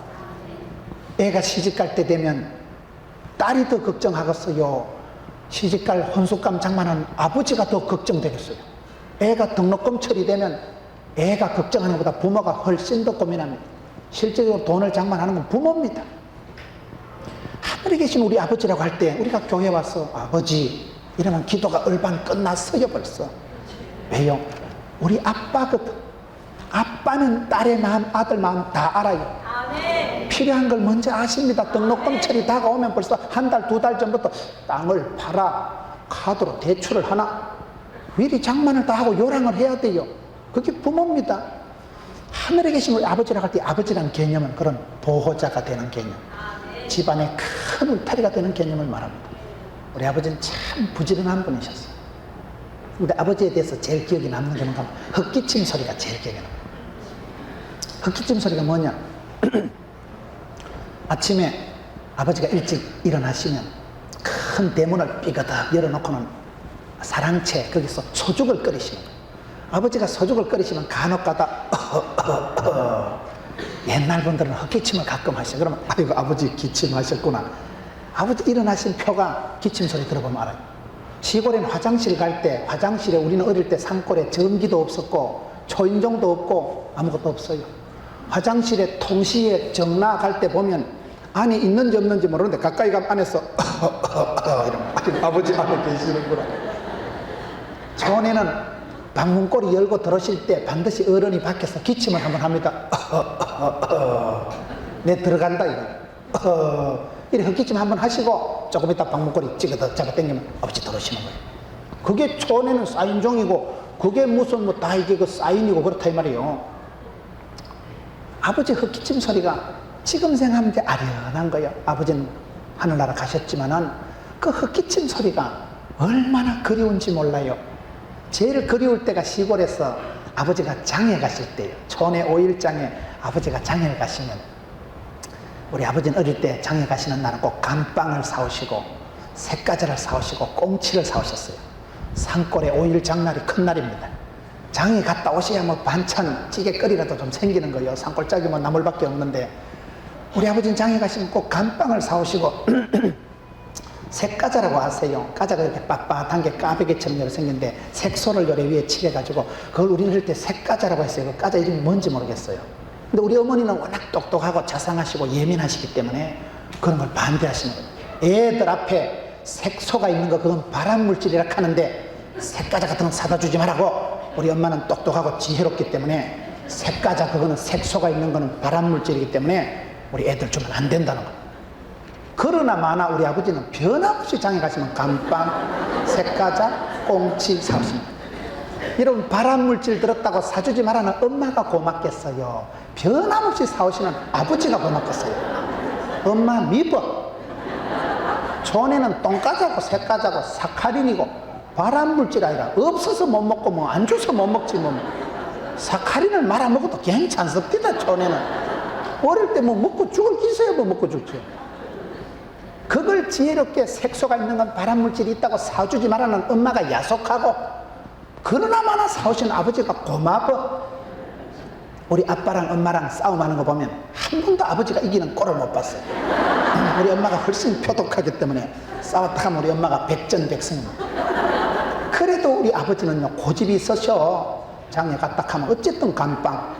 애가 시집갈 때 되면 딸이 더 걱정하겠어요? 시집갈 혼숙감 장만하는 아버지가 더 걱정되겠어요? 애가 등록금 처리되면 애가 걱정하는 것보다 부모가 훨씬 더 고민합니다. 실제적으로 돈을 장만하는 건 부모입니다. 하늘에 계신 우리 아버지라고 할 때 우리가 교회 와서 아버지 이러면 기도가 얼반 끝났어요 벌써. 왜요? 우리 아빠거든. 아빠는 딸의 마음, 아들 마음 다 알아요. 아멘. 필요한 걸 먼저 아십니다. 등록금 처리 다가오면 벌써 한 달, 두 달 전부터 땅을 팔아 카드로 대출을 하나 미리 장만을 다 하고 요랑을 해야 돼요. 그게 부모입니다. 하늘에 계신 우리 아버지라고 할 때 아버지라는 개념은 그런 보호자가 되는 개념, 집안의 큰 울타리가 되는 개념을 말합니다. 우리 아버지는 참 부지런한 분이셨어요. 우리 아버지에 대해서 제일 기억에 남는 게 뭔가 헛기침 소리가 제일 기억에 남아요. 헛기침 소리가 뭐냐? 아침에 아버지가 일찍 일어나시면 큰 대문을 삐그덕 열어놓고는 사랑채 거기서 소죽을 끓이시는 거예요. 아버지가 소죽을 끓이시면 간혹 가다 옛날 분들은 헛기침을 가끔 하시죠. 그러면 아이고 아버지 기침하셨구나. 아버지 일어나신 표가 기침 소리 들어보면 알아요. 시골엔 화장실 갈 때 화장실에 우리는 어릴 때 산골에 전기도 없었고 초인종도 없고 아무것도 없어요. 화장실에 통시에 정나 갈 때 보면 안에 있는지 없는지 모르는데 가까이 가면 안에서 이러면 아버지 안에 계시는구나. 전에는 방문고리 열고 들어오실 때 반드시 어른이 밖에서 기침을 한번 합니다. 내 들어간다 이거. 이렇게 헛기침 한번 하시고 조금 이따 방문고리 찍어서 잡아 당기면 아버지 들어오시는 거예요. 그게 촌에는 사인종이고 그게 무슨 뭐 다 이게 그 사인이고 그렇다 이 말이에요. 아버지 헛기침 소리가 지금 생각하면 이제 아련한 거예요. 아버지는 하늘나라 가셨지만은 그 헛기침 소리가 얼마나 그리운지 몰라요. 제일 그리울 때가 시골에서 아버지가 장에 가실 때요. 촌의 5일장에 아버지가 장에 가시면 우리 아버지는 어릴 때 장에 가시는 날은 꼭 감빵을 사오시고 새까자를 사오시고 꽁치를 사오셨어요. 산골의 5일 장날이 큰 날입니다. 장에 갔다 오셔야 뭐 반찬 찌개거리라도 좀 생기는 거예요. 산골짜기 뭐 나물밖에 없는데 우리 아버지는 장에 가시면 꼭 감빵을 사오시고 색과자라고 하세요. 과자가 이렇게 빳빳한 게 까베기처럼 이렇게 생겼는데 색소를 요래 위에 칠해가지고 그걸 우리는 어릴 때 색과자라고 했어요. 그 과자 이름이 뭔지 모르겠어요. 근데 우리 어머니는 워낙 똑똑하고 자상하시고 예민하시기 때문에 그런 걸 반대하시는 거예요. 애들 앞에 색소가 있는 거 그건 발암물질이라 하는데 색과자 같은 건 사다 주지 말라고. 우리 엄마는 똑똑하고 지혜롭기 때문에 색과자 그거는 색소가 있는 거는 발암물질이기 때문에 우리 애들 주면 안 된다는 거예요. 그러나 마나 우리 아버지는 변함없이 장에 가시면 감빵, 색과자, 꽁치 사오십니다. 여러분 발암물질 들었다고 사주지 말라는 엄마가 고맙겠어요? 변함없이 사오시는 아버지가 고맙겠어요? 엄마 미워. 촌에는 똥과자고 색과자고 사카린이고 발암물질 아니라 없어서 못 먹고 뭐 안 줘서 못 먹지 뭐 사카린을 말아 먹어도 괜찮습니다. 촌에는 어릴 때 뭐 먹고 죽을 기세야 뭐 먹고 죽지. 그걸 지혜롭게 색소가 있는 건 발암물질이 있다고 사주지 말라는 엄마가 야속하고 그러나마나 사오신 아버지가 고마워. 우리 아빠랑 엄마랑 싸움하는 거 보면 한 번도 아버지가 이기는 꼴을 못 봤어요. 우리 엄마가 훨씬 표독하기 때문에 싸웠다 하면 우리 엄마가 백전백승입니다. 그래도 우리 아버지는요 고집이 있으셔. 장에 갔다 하면 어쨌든 감빵,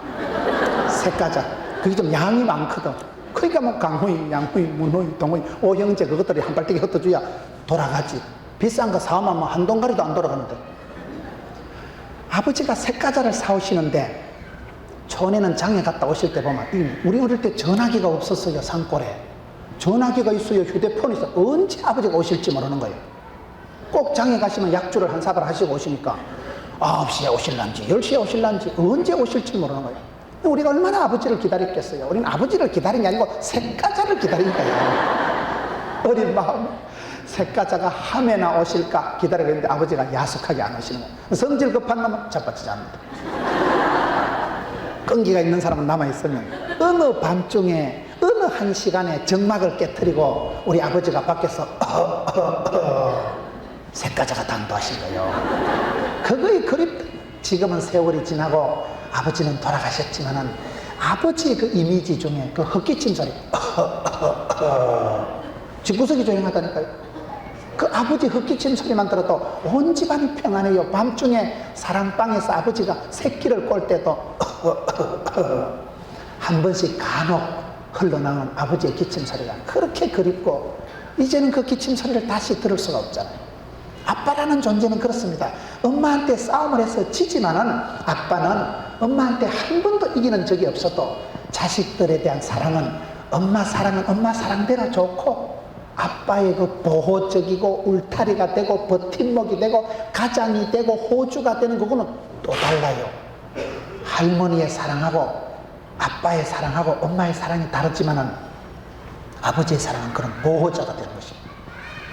색과자 그게 좀 양이 많거든. 그러니까 뭐 강호이, 양호이, 문호이, 동호이, 오형제 그것들이 한 발대기 흩어줘야 돌아가지. 비싼 거 사오면 뭐 한 동가리도 안 돌아가는데. 아버지가 색과자를 사오시는데 촌에는 장에 갔다 오실 때 보면 우리 어릴 때 전화기가 없었어요. 산골에 전화기가 있어요. 휴대폰이 있어. 언제 아버지가 오실지 모르는 거예요. 꼭 장에 가시면 약주를 한 사발 하시고 오시니까 9시에 오실란지 10시에 오실란지 언제 오실지 모르는 거예요. 우리가 얼마나 아버지를 기다렸겠어요. 우리는 아버지를 기다린 게 아니고 색과자를 기다린 거예요. 어린 마음 색과자가 함에나 오실까 기다리고 있는데 아버지가 야속하게 안 오시는 거예요. 성질 급한 놈은 자빠지지 않는다. 끈기가 있는 사람은 남아있으면 어느 밤중에 어느 한 시간에 정막을 깨트리고 우리 아버지가 밖에서 색과자가 당도하신 거예요. 그거의 그립다. 지금은 세월이 지나고 아버지는 돌아가셨지만은 아버지의 그 이미지 중에 그 헛기침 소리 집구석이 조용하다니까요. 그 아버지 헛기침 소리만 들어도 온 집안이 평안해요. 밤중에 사랑방에서 아버지가 새끼를 꼴 때도 한 번씩 간혹 흘러나오는 아버지의 기침 소리가 그렇게 그립고 이제는 그 기침 소리를 다시 들을 수가 없잖아요. 아빠라는 존재는 그렇습니다. 엄마한테 싸움을 해서 지지만은 아빠는 엄마한테 한 번도 이기는 적이 없어도 자식들에 대한 사랑은 엄마 사랑대로 좋고 아빠의 그 보호적이고 울타리가 되고 버팀목이 되고 가장이 되고 호주가 되는 그거는 또 달라요. 할머니의 사랑하고 아빠의 사랑하고 엄마의 사랑이 다르지만은 아버지의 사랑은 그런 보호자가 되는 것입니다.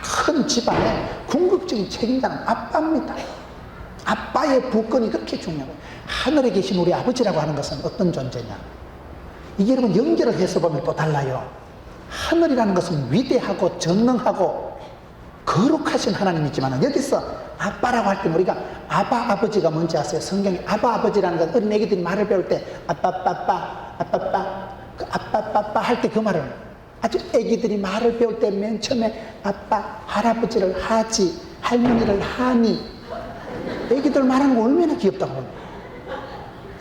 큰 집안의 궁극적인 책임자는 아빠입니다. 아빠의 부권이 그렇게 중요해요. 하늘에 계신 우리 아버지라고 하는 것은 어떤 존재냐? 이게 여러분 연결을 해서 보면 또 달라요. 하늘이라는 것은 위대하고 전능하고 거룩하신 하나님이지만 여기서 아빠라고 할 때 우리가 아버지가 뭔지 아세요? 성경에 아버지라는 건 어린 애기들이 말을 배울 때 아빠 할 때 그 말을 아주 애기들이 말을 배울 때 맨 처음에 아빠, 할아버지를 하지, 할머니를 하니 애기들 말하는 거 얼마나 귀엽다고 그러는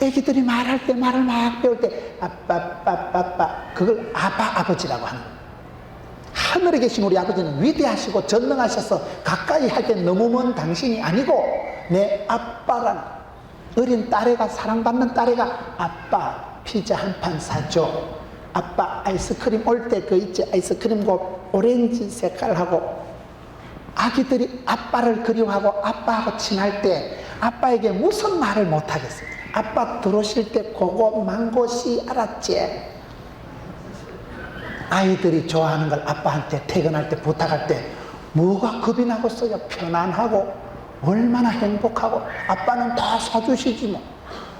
애기들이 말할 때 말을 막 배울 때 아빠 그걸 아버지라고 하는 거예요. 하늘에 계신 우리 아버지는 위대하시고 전능하셔서 가까이 할 때 너무 먼 당신이 아니고 내 아빠란 어린 딸애가 사랑받는 딸애가 아빠 피자 한 판 사줘. 아빠 아이스크림 올 때 그 있지 아이스크림 고 오렌지 색깔하고 아기들이 아빠를 그리워하고 아빠하고 친할 때 아빠에게 무슨 말을 못하겠어요. 아빠 들어오실 때 그거 망고씨 알았지? 아이들이 좋아하는 걸 아빠한테 퇴근할 때 부탁할 때 뭐가 겁이 나겠어요. 편안하고 얼마나 행복하고 아빠는 다 사주시지 뭐.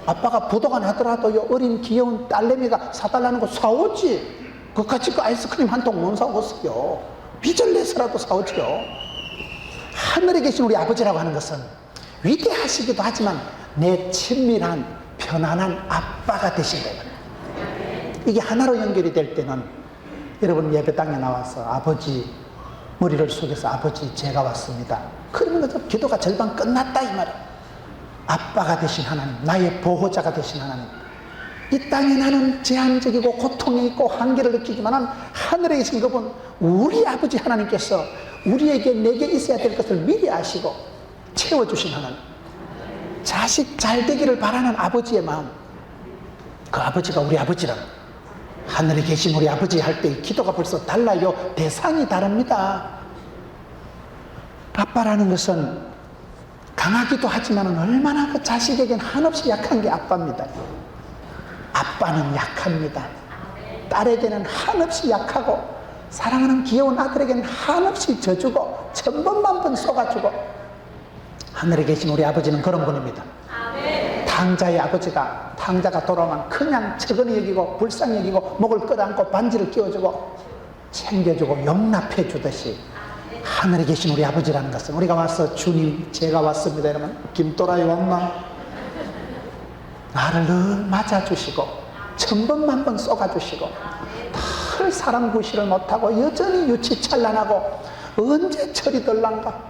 아빠가 부도가 나더라도요, 어린 귀여운 딸내미가 사달라는 거 사오지. 그까짓 거 아이스크림 한 통 못 사오겠어요. 빚을 내서라도 사오지요. 하늘에 계신 우리 아버지라고 하는 것은 위대하시기도 하지만 내 친밀한 편안한 아빠가 되신 거예요. 이게 하나로 연결이 될 때는 여러분 예배당에 나와서 아버지 머리를 숙여서 아버지 제가 왔습니다. 그러면 기도가 절반 끝났다 이 말이에요. 아빠가 되신 하나님, 나의 보호자가 되신 하나님. 이 땅에 나는 제한적이고 고통이 있고 한계를 느끼지만 하늘에 계신 그분 우리 아버지 하나님께서 우리에게 내게 있어야 될 것을 미리 아시고 채워주신 하나님. 자식 잘 되기를 바라는 아버지의 마음, 그 아버지가 우리 아버지라. 하늘에 계신 우리 아버지 할 때 기도가 벌써 달라요. 대상이 다릅니다. 아빠라는 것은 강하기도 하지만 얼마나 그 자식에겐 한없이 약한 게 아빠입니다. 아빠는 약합니다. 딸에게는 한없이 약하고 사랑하는 귀여운 아들에게는 한없이 져주고 천번만번 쏘아주고, 하늘에 계신 우리 아버지는 그런 분입니다. 탕자의 아버지가 탕자가 돌아오면 그냥 적은히 여기고 불쌍히 여기고 목을 끌어안고 반지를 끼워주고 챙겨주고 용납해 주듯이 하늘에 계신 우리 아버지라는 것은 우리가 와서 주님 제가 왔습니다 이러면 김도라이 왔나? 나를 늘 맞아주시고 천번만번 쏘아주시고 늘 사람 구실을 못하고 여전히 유치찬란하고 언제 철이 들란가?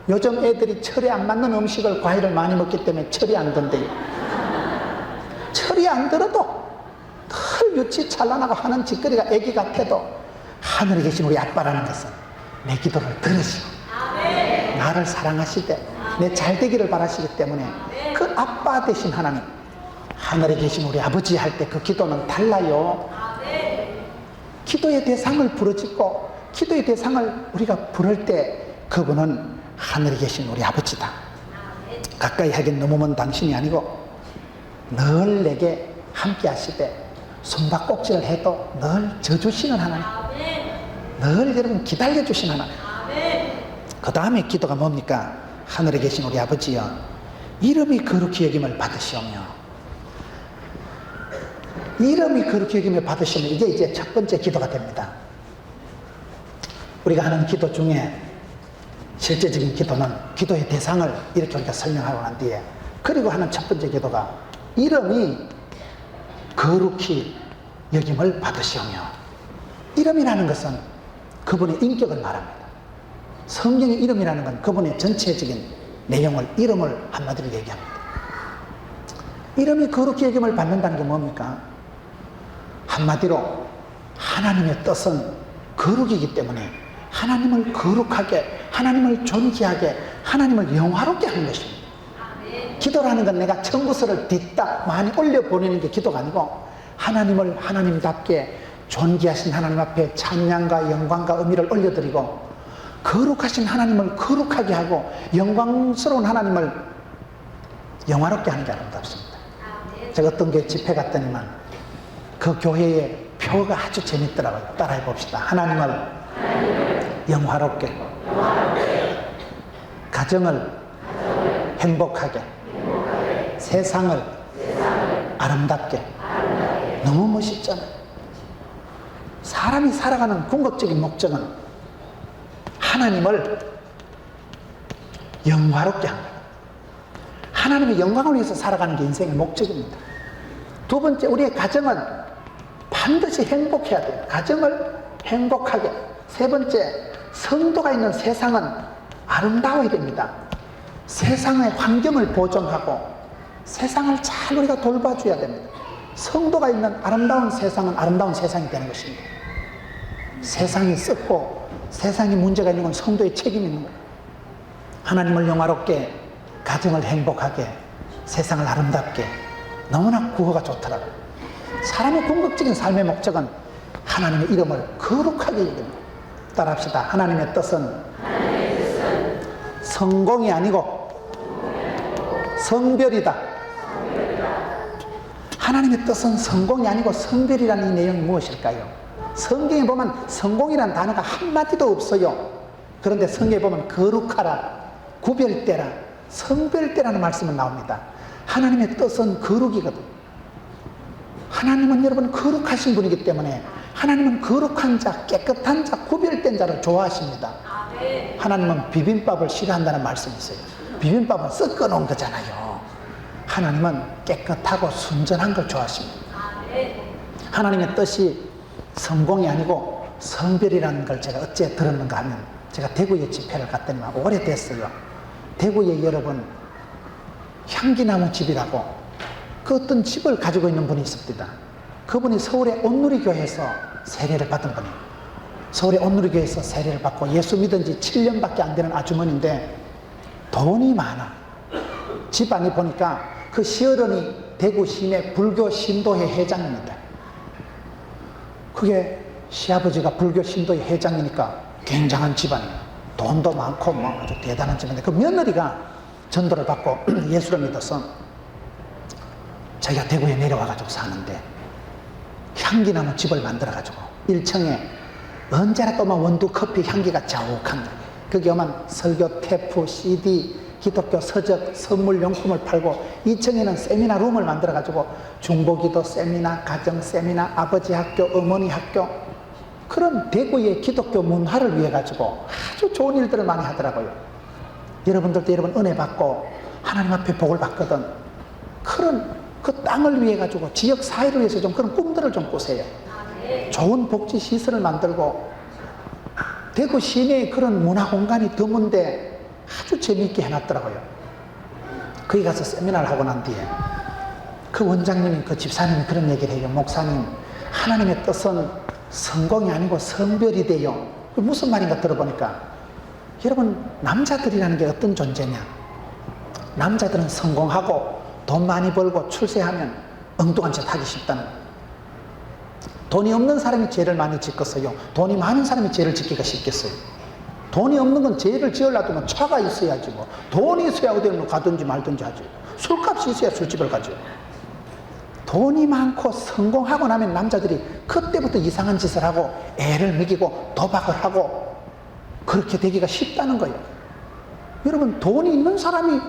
요즘 애들이 철에 안 맞는 음식을 과일을 많이 먹기 때문에 철이 안 든대요. 철이 안 들어도 늘 유치찬란하고 하는 짓거리가 애기 같아도 하늘에 계신 우리 아빠라는 것은 내 기도를 들으시고 나를 사랑하시되 내 잘되기를 바라시기 때문에 그 아빠 되신 하나님, 하늘에 계신 우리 아버지 할 때 그 기도는 달라요. 기도의 대상을 부르짖고 기도의 대상을 우리가 부를 때 그분은 하늘에 계신 우리 아버지다. 가까이 하긴 너무 먼 당신이 아니고 늘 내게 함께 하시되 손바꼭질을 해도 늘 져주시는 하나님, 늘 여러분 기다려주시는 하나님. 그 다음에 기도가 뭡니까? 하늘에 계신 우리 아버지여, 이름이 거룩히 여김을 받으시오며, 이름이 거룩히 여김을 받으시오며, 이게 이제 첫 번째 기도가 됩니다. 우리가 하는 기도 중에 실제적인 기도는 기도의 대상을 이렇게 우리가 설명하고 난 뒤에 그리고 하는 첫 번째 기도가 이름이 거룩히 여김을 받으시오며, 이름이라는 것은 그분의 인격을 말합니다. 성경의 이름이라는 건 그분의 전체적인 내용을, 이름을 한마디로 얘기합니다. 이름이 거룩히 여김을 받는다는 게 뭡니까? 한마디로 하나님의 뜻은 거룩이기 때문에 하나님을 거룩하게, 하나님을 존귀하게, 하나님을 영화롭게 하는 것입니다. 기도라는 건 내가 청구서를 뒷다 많이 올려보내는 게 기도가 아니고 하나님을 하나님답게 존귀하신 하나님 앞에 찬양과 영광과 의미를 올려드리고 거룩하신 하나님을 거룩하게 하고 영광스러운 하나님을 영화롭게 하는 게 아름답습니다. 제가 어떤 교회 집회 갔더니만 그 교회의 표가 아주 재밌더라고요. 따라해 봅시다. 하나님을 영화롭게, 가정을 행복하게, 세상을 아름답게. 너무 멋있잖아요. 사람이 살아가는 궁극적인 목적은 하나님을 영화롭게 하는 거예요. 하나님의 영광을 위해서 살아가는 게 인생의 목적입니다. 두 번째, 우리의 가정은 반드시 행복해야 돼요. 가정을 행복하게. 세 번째, 성도가 있는 세상은 아름다워야 됩니다. 세상의 환경을 보존하고 세상을 잘 우리가 돌봐줘야 됩니다. 성도가 있는 아름다운 세상은 아름다운 세상이 되는 것입니다. 세상이 썩고 세상에 문제가 있는 건 성도의 책임이 있는 거예요. 하나님을 영화롭게, 가정을 행복하게, 세상을 아름답게. 너무나 구호가 좋더라고요. 사람의 궁극적인 삶의 목적은 하나님의 이름을 거룩하게 여깁니다. 따라합시다. 하나님의 뜻은 성공이 아니고 성별이다. 하나님의 뜻은 성공이 아니고 성별이라는 이 내용이 무엇일까요? 성경에 보면 성공이라는 단어가 한마디도 없어요. 그런데 성경에 보면 거룩하라, 구별되라, 성별되라는 말씀은 나옵니다. 하나님의 뜻은 거룩이거든. 하나님은 여러분 거룩하신 분이기 때문에 하나님은 거룩한 자, 깨끗한 자, 구별된 자를 좋아하십니다. 하나님은 비빔밥을 싫어한다는 말씀이 있어요. 비빔밥은 섞어 놓은 거잖아요. 하나님은 깨끗하고 순전한 걸 좋아하십니다. 하나님의 뜻이 성공이 아니고 성별이라는 걸 제가 어째 들었는가 하면, 제가 대구에 집회를 갔더니만 오래됐어요. 대구에 여러분 향기나무 집이라고 그 어떤 집을 가지고 있는 분이 있습니다. 그분이 서울의 온누리교회에서 세례를 받은 분이에요. 서울의 온누리교회에서 세례를 받고 예수 믿은 지 7년밖에 안 되는 아주머니인데 돈이 많아. 집안이 보니까 그 시어른이 대구 시내 불교 신도회 회장입니다. 그게 시아버지가 불교 신도회 회장이니까 굉장한 집안이에요. 돈도 많고 뭐 아주 대단한 집인데, 그 며느리가 전도를 받고 예수를 믿어서 자기가 대구에 내려와가지고 사는데 향기나무 집을 만들어가지고 1층에 언제라도만 원두 커피 향기가 자욱한 거예요. 거기 오면 설교 테이프, CD, 기독교 서적, 선물용품을 팔고 2층에는 세미나 룸을 만들어가지고 중보기도 세미나, 가정 세미나, 아버지 학교, 어머니 학교, 그런 대구의 기독교 문화를 위해 가지고 아주 좋은 일들을 많이 하더라고요. 여러분들도 여러분 은혜 받고 하나님 앞에 복을 받거든. 그런 그 땅을 위해 가지고 지역 사회를 위해서 좀 그런 꿈들을 좀 꾸세요. 좋은 복지 시설을 만들고, 대구 시내에 그런 문화 공간이 드문데 아주 재미있게 해놨더라고요. 거기 가서 세미나를 하고 난 뒤에 그 원장님이, 그 집사님이 그런 얘기를 해요. 목사님, 하나님의 뜻은 성공이 아니고 성별이 돼요. 무슨 말인가 들어보니까, 여러분 남자들이라는 게 어떤 존재냐, 남자들은 성공하고 돈 많이 벌고 출세하면 엉뚱한 짓 하기 쉽다는 거예요. 돈이 없는 사람이 죄를 많이 짓겠어요? 돈이 많은 사람이 죄를 짓기가 쉽겠어요? 돈이 없는 건 죄를 지으려면 뭐 차가 있어야지, 뭐 돈이 있어야 어디를 가든지 말든지 하지. 술값이 있어야 술집을 가죠. 돈이 많고 성공하고 나면 남자들이 그때부터 이상한 짓을 하고 애를 먹이고 도박을 하고 그렇게 되기가 쉽다는 거예요. 여러분, 돈이 있는 사람이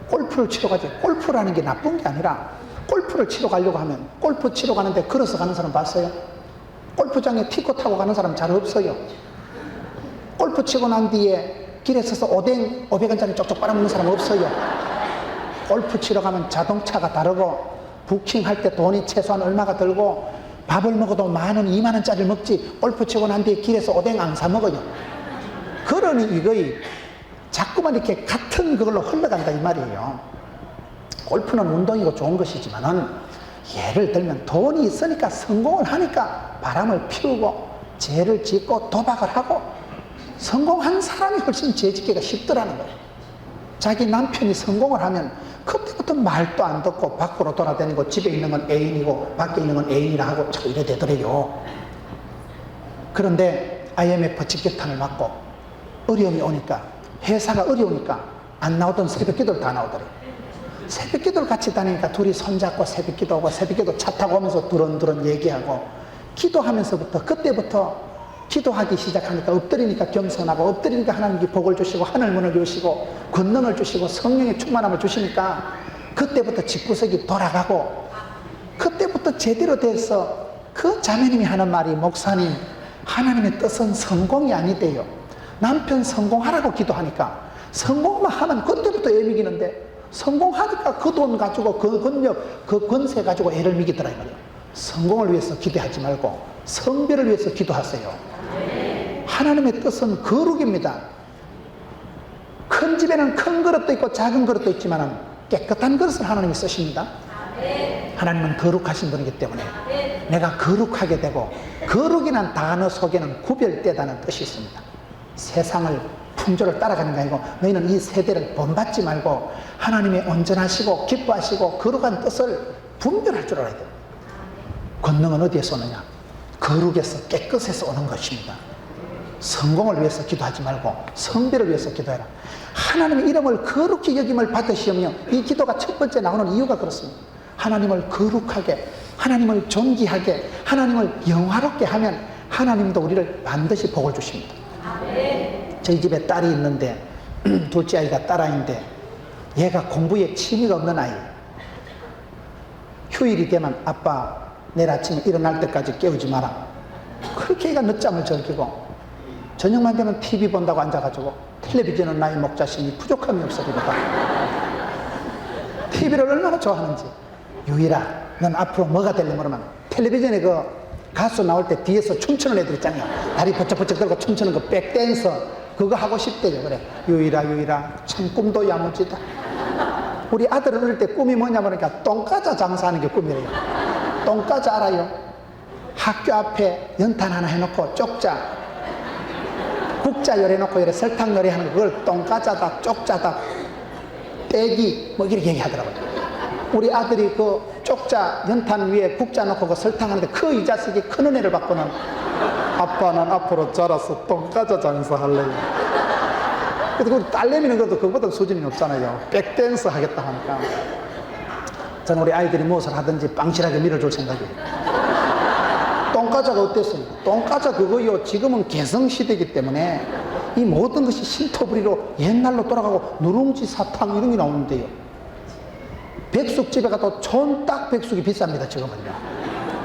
골프를 치러 가지, 골프라는 게 나쁜 게 아니라, 골프를 치러 가려고 하면 골프 치러 가는데 걸어서 가는 사람 봤어요? 골프장에 티코 타고 가는 사람 잘 없어요. 골프 치고 난 뒤에 길에 서서 오뎅 500원짜리 쪽쪽 빨아먹는 사람 없어요. 골프 치러 가면 자동차가 다르고, 부킹할 때 돈이 최소한 얼마가 들고, 밥을 먹어도 10,000원, 20,000원짜리를 먹지 골프 치고 난 뒤에 길에서 오뎅 안 사 먹어요. 그러니 이거이 자꾸만 이렇게 같은 그걸로 흘러간다 이 말이에요. 골프는 운동이고 좋은 것이지만은, 예를 들면 돈이 있으니까 성공을 하니까 바람을 피우고 죄를 짓고 도박을 하고, 성공한 사람이 훨씬 죄 짓기가 쉽더라는 거예요. 자기 남편이 성공을 하면 그때부터 말도 안 듣고 밖으로 돌아다니고, 집에 있는 건 애인이고 밖에 있는 건 애인이라 하고 자꾸 이래 되더래요. 그런데 IMF 직격탄을 맞고 어려움이 오니까, 회사가 어려우니까 안 나오던 새벽기도를 다 나오더래요. 새벽기도를 같이 다니니까 둘이 손잡고 새벽기도 오고, 새벽기도 차 타고 오면서 두런두런 얘기하고, 기도하면서부터 그때부터 기도하기 시작하니까 엎드리니까 겸손하고, 엎드리니까 하나님께 복을 주시고 하늘문을 주시고 권능을 주시고 성령의 충만함을 주시니까 그때부터 집구석이 돌아가고, 그때부터 제대로 돼서 그 자매님이 하는 말이, 목사님, 하나님의 뜻은 성공이 아니대요. 남편 성공하라고 기도하니까 성공만 하면 그때부터 애 먹이는데, 성공하니까 그 돈 가지고 그 권력, 그 권세 가지고 애를 먹이더라 이 말이에요. 성공을 위해서 기도하지 말고 성별을 위해서 기도하세요. 하나님의 뜻은 거룩입니다. 큰 집에는 큰 그릇도 있고 작은 그릇도 있지만 깨끗한 그릇을 하나님이 쓰십니다. 하나님은 거룩하신 분이기 때문에 내가 거룩하게 되고, 거룩이란 단어 속에는 구별되다는 뜻이 있습니다. 세상을, 풍조를 따라가는 게 아니고, 너희는 이 세대를 본받지 말고 하나님의 온전하시고 기뻐하시고 거룩한 뜻을 분별할 줄 알아야 돼요. 권능은 어디에서 오느냐? 거룩에서, 깨끗해서 오는 것입니다. 성공을 위해서 기도하지 말고 성별을 위해서 기도해라. 하나님의 이름을 거룩히 여김을 받으시며, 이 기도가 첫 번째 나오는 이유가 그렇습니다. 하나님을 거룩하게, 하나님을 존귀하게, 하나님을 영화롭게 하면 하나님도 우리를 반드시 복을 주십니다. 저희 집에 딸이 있는데 둘째 아이가 딸아이인데 얘가 공부에 취미가 없는 아이. 휴일이 되면 아빠 내일 아침에 일어날 때까지 깨우지 마라. 그렇게 얘가 늦잠을 즐기고 저녁만 되면 TV 본다고 앉아가지고 텔레비전은 나의 목자신이 부족함이 없으리로다. TV를 얼마나 좋아하는지. 유일아, 넌 앞으로 뭐가 되려면 텔레비전에 그 가수 나올 때 뒤에서 춤추는 애들 있잖아요. 다리 버쩍버쩍 들고 춤추는 그 백댄서 그거 하고 싶대요. 그래. 유일아 참 꿈도 야무지다. 우리 아들은 어릴 때 꿈이 뭐냐면 그러니까 똥과자 장사하는 게 꿈이래요. 똥과자 알아요? 학교 앞에 연탄 하나 해놓고 쪽자 국자 열해놓고 이래 설탕 열해하는 거 그걸 똥과자다 쪽자다 떼기 뭐 이렇게 얘기하더라고요. 우리 아들이 그 쪽자 연탄 위에 국자 놓고 그 설탕 하는데 그 이 자식이 큰 은혜를 받고는 아빠는 앞으로 자라서 똥과자 장사할래요. 그래도 우리 딸내미는 그래도 그거보다 수준이 높잖아요. 백댄스 하겠다 하니까 저는 우리 아이들이 무엇을 하든지 빵실하게 밀어줄 생각이에요. 똥과자가 어땠습니까? 똥과자 그거요 지금은 개성시대이기 때문에 이 모든 것이 신토부리로 옛날로 돌아가고 누룽지 사탕 이런 게 나오는데요. 백숙집에 가도 촌딱 백숙이 비쌉니다. 지금은요.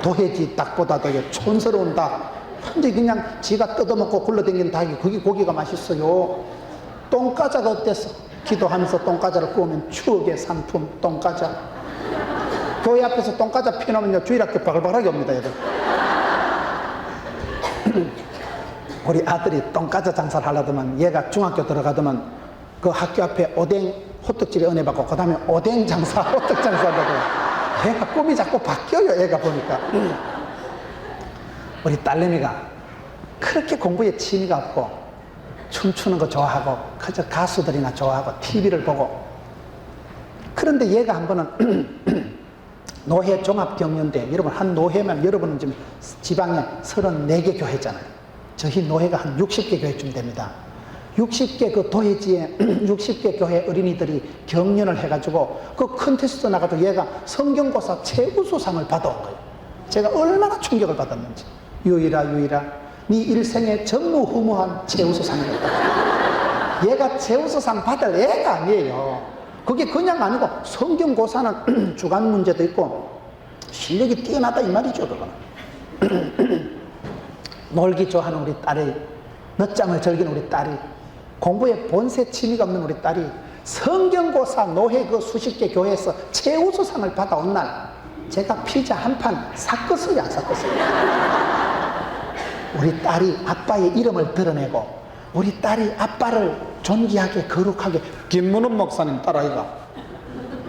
도해지 닭보다도 촌스러운 닭 완전히 그냥 지가 뜯어먹고 굴러다니는 닭이 그게 고기가 맛있어요. 똥과자가 어땠어? 기도하면서 똥과자를 구우면 추억의 상품 똥과자. 교회 앞에서 똥과자 피우면요 주일학교 바글바글하게 옵니다. 얘들. 우리 아들이 똥과자 장사를 하려더만 얘가 중학교 들어가더만 그 학교 앞에 오뎅 호떡집에 은혜 받고 그 다음에 오뎅 장사 호떡 장사하다고 얘가 꿈이 자꾸 바뀌어요. 얘가 보니까 우리 딸내미가 그렇게 공부에 취미가 없고 춤추는 거 좋아하고 그저 가수들이나 좋아하고 TV를 보고 그런데 얘가 한 번은 노회 종합경연대 여러분 한 노회면 여러분은 지금 지방에 34개 교회잖아요. 저희 노회가 한 60개 교회쯤 됩니다. 60개 그 도회지에 60개 교회 어린이들이 경연을 해가지고 그 컨테스트 나가지고 얘가 성경고사 최우수상을 받아온 거예요. 제가 얼마나 충격을 받았는지. 유일아 네 일생에 전무후무한 최우수상이었다. 얘가 최우수상 받을 애가 아니에요. 그게 그냥 아니고 성경고사는 주간 문제도 있고 실력이 뛰어나다 이 말이죠. 그거는 놀기 좋아하는 우리 딸이 늦잠을 즐기는 우리 딸이 공부에 본세 취미가 없는 우리 딸이 성경고사 노회 그 수십 개 교회에서 최우수상을 받아온 날 제가 피자 한 판 샀겠어요 안 샀겠어요? 우리 딸이 아빠의 이름을 드러내고 우리 딸이 아빠를 존귀하게 거룩하게 김문훈 목사님 딸아이가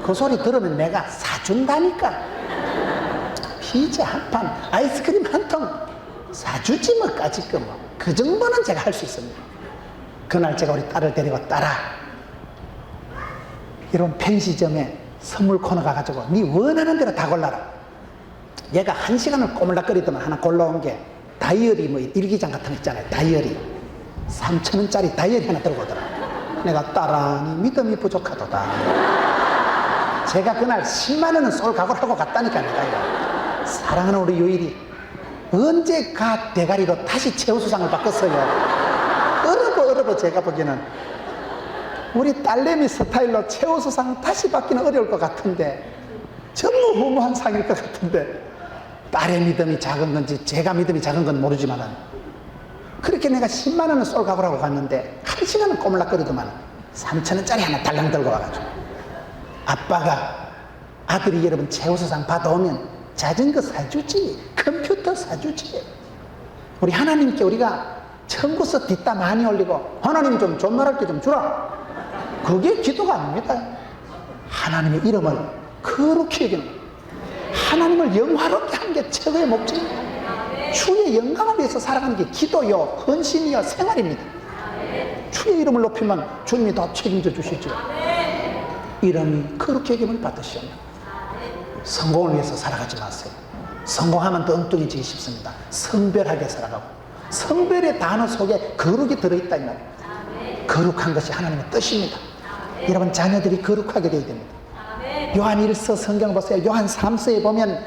그 소리 들으면 내가 사준다니까. 피자 한 판 아이스크림 한 통 사주지 뭐까짓 거 뭐 그 정도는 제가 할 수 있습니다. 그날 제가 우리 딸을 데리고 딸아 이런 펜시점에 선물 코너 가가지고 네 원하는 대로 다 골라라. 얘가 1시간을 꼬물락거리더만 하나 골라온 게 다이어리 뭐 일기장 같은 거 있잖아요. 다이어리 3,000원짜리 다이어리 하나 들고 오더라. 내가 딸아 네 믿음이 부족하도다. 제가 그날 10만 원은 쏠 각오를 하고 갔다니까 내가요. 사랑하는 우리 유일이 언제 가 대가리로 다시 최우수상을 바꿨어요. 어려워 제가 보기에는 우리 딸내미 스타일로 최우수상 다시 받기는 어려울 것 같은데 전무후무한 상일 것 같은데 딸의 믿음이 작은 건지 제가 믿음이 작은 건 모르지만은 그렇게 내가 10만 원을 쏠 각오를 하고 갔는데 1시간은 꼬물락거리더만 3,000원짜리 하나 달랑 들고 와가지고 아빠가 아들이 여러분 최우수상 받아오면 자전거 사주지 컴퓨터 사주지. 우리 하나님께 우리가 청구서 뒷담 많이 올리고 하나님 좀 존말할 게 좀 주라 그게 기도가 아닙니다. 하나님의 이름을 거룩히 여기는 하나님을 영화롭게 하는 게 최고의 목적입니다. 주의 영광을 위해서 살아가는 게 기도요 헌신이요 생활입니다. 주의 이름을 높이면 주님이 다 책임져 주시죠. 이름이 거룩히 여김을 받으시오며 성공을 위해서 살아가지 마세요. 성공하면 더 엉뚱해지기 쉽습니다. 성별하게 살아가고 성별의 단어 속에 거룩이 들어있다 이 말이에요. 거룩한 것이 하나님의 뜻입니다. 여러분 자녀들이 거룩하게 되어야 됩니다. 요한 1서 성경 보세요. 요한 3서에 보면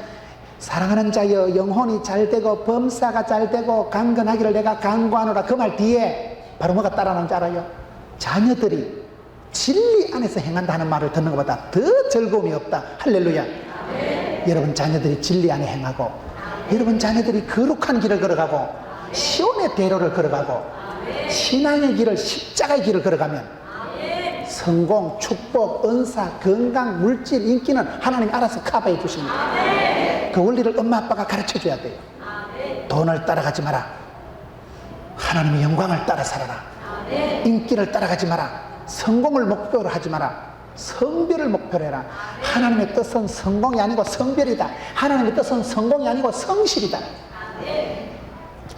사랑하는 자여 영혼이 잘되고 범사가 잘되고 강건하기를 내가 간구하노라 그 말 뒤에 바로 뭐가 따라나는 줄 알아요? 자녀들이 진리 안에서 행한다 하는 말을 듣는 것보다 더 즐거움이 없다. 할렐루야. 여러분 자녀들이 진리 안에 행하고, 여러분 자녀들이 거룩한 길을 걸어가고, 시온의 대로를 걸어가고, 신앙의 길을, 십자가의 길을 걸어가면 성공, 축복, 은사, 건강, 물질, 인기는 하나님이 알아서 커버해 주십니다. 그 원리를 엄마 아빠가 가르쳐 줘야 돼요. 돈을 따라가지 마라. 하나님의 영광을 따라 살아라. 인기를 따라가지 마라. 성공을 목표로 하지 마라. 성별을 목표로 해라. 하나님의 뜻은 성공이 아니고 성별이다. 하나님의 뜻은 성공이 아니고 성실이다.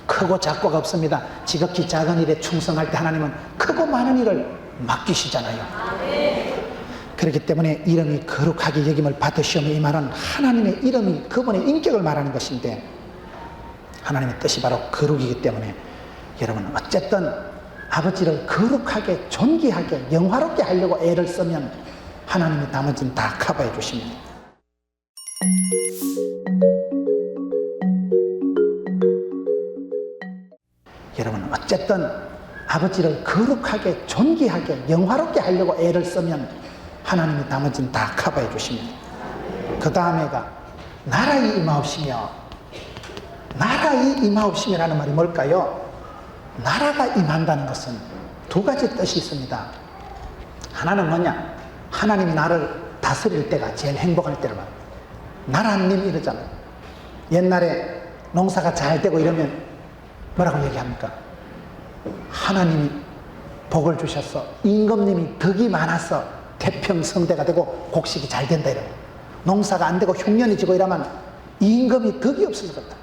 크고 작고가 없습니다. 지극히 작은 일에 충성할 때 하나님은 크고 많은 일을 맡기시잖아요. 그렇기 때문에 이름이 거룩하게 여김을 받으시오며, 이 말은 하나님의 이름이 그분의 인격을 말하는 것인데, 하나님의 뜻이 바로 거룩이기 때문에 여러분 어쨌든 아버지를 거룩하게, 존귀하게, 영화롭게 하려고 애를 쓰면 하나님이 나머지는 다 커버해 주십니다. 여러분 어쨌든 아버지를 거룩하게, 존귀하게, 영화롭게 하려고 애를 쓰면 하나님이 나머지는 다 커버해 주십니다. 그 다음에가 나라의 임하옵시며. 나라의 임하옵시며라는 말이 뭘까요? 나라가 임한다는 것은 두 가지 뜻이 있습니다. 하나는 뭐냐? 하나님이 나를 다스릴 때가 제일 행복할 때를 말합니다. 나라님 이러잖아요. 옛날에 농사가 잘 되고 이러면 뭐라고 얘기합니까? 하나님이 복을 주셨어. 임금님이 덕이 많아서 태평성대가 되고 곡식이 잘 된다 이러면, 농사가 안 되고 흉년이 지고 이러면 임금이 덕이 없어서 그렇다.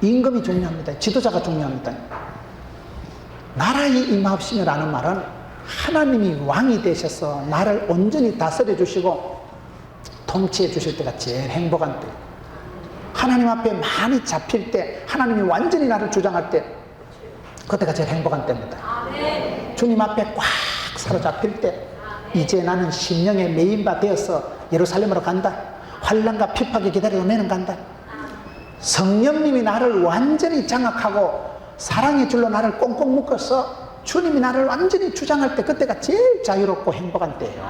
임금이 중요합니다. 지도자가 중요합니다. 나라의 임하옵시며라는 말은 하나님이 왕이 되셔서 나를 온전히 다스려 주시고 통치해 주실 때가 제일 행복한 때, 하나님 앞에 많이 잡힐 때, 하나님이 완전히 나를 주장할 때, 그때가 제일 행복한 때입니다. 주님 앞에 꽉 사로잡힐 때, 이제 나는 심령의 메인바 되어서 예루살렘으로 간다. 환난과 핍박이 기다리고 내는 간다. 성령님이 나를 완전히 장악하고 사랑의 줄로 나를 꽁꽁 묶어서 주님이 나를 완전히 주장할 때, 그때가 제일 자유롭고 행복한 때예요.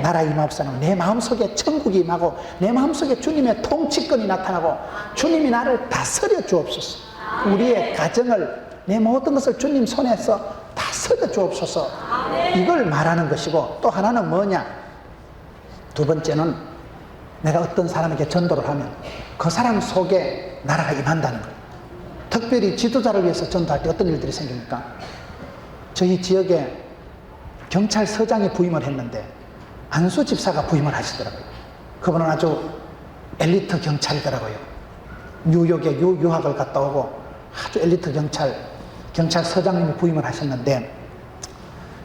나라 임하옵사는 내 마음속에 천국이 임하고, 내 마음속에 주님의 통치권이 나타나고, 주님이 나를 다스려 주옵소서. 우리의 가정을, 내 모든 것을 주님 손에서 다스려 주옵소서. 이걸 말하는 것이고, 또 하나는 뭐냐? 두 번째는 내가 어떤 사람에게 전도를 하면 그 사람 속에 나라가 임한다는 거예요. 특별히 지도자를 위해서 전도할 때 어떤 일들이 생깁니까? 저희 지역에 경찰서장이 부임을 했는데 안수 집사가 부임을 하시더라고요. 그분은 아주 엘리트 경찰이더라고요. 뉴욕에 유학을 갔다 오고 아주 엘리트 경찰서장님이 부임을 하셨는데,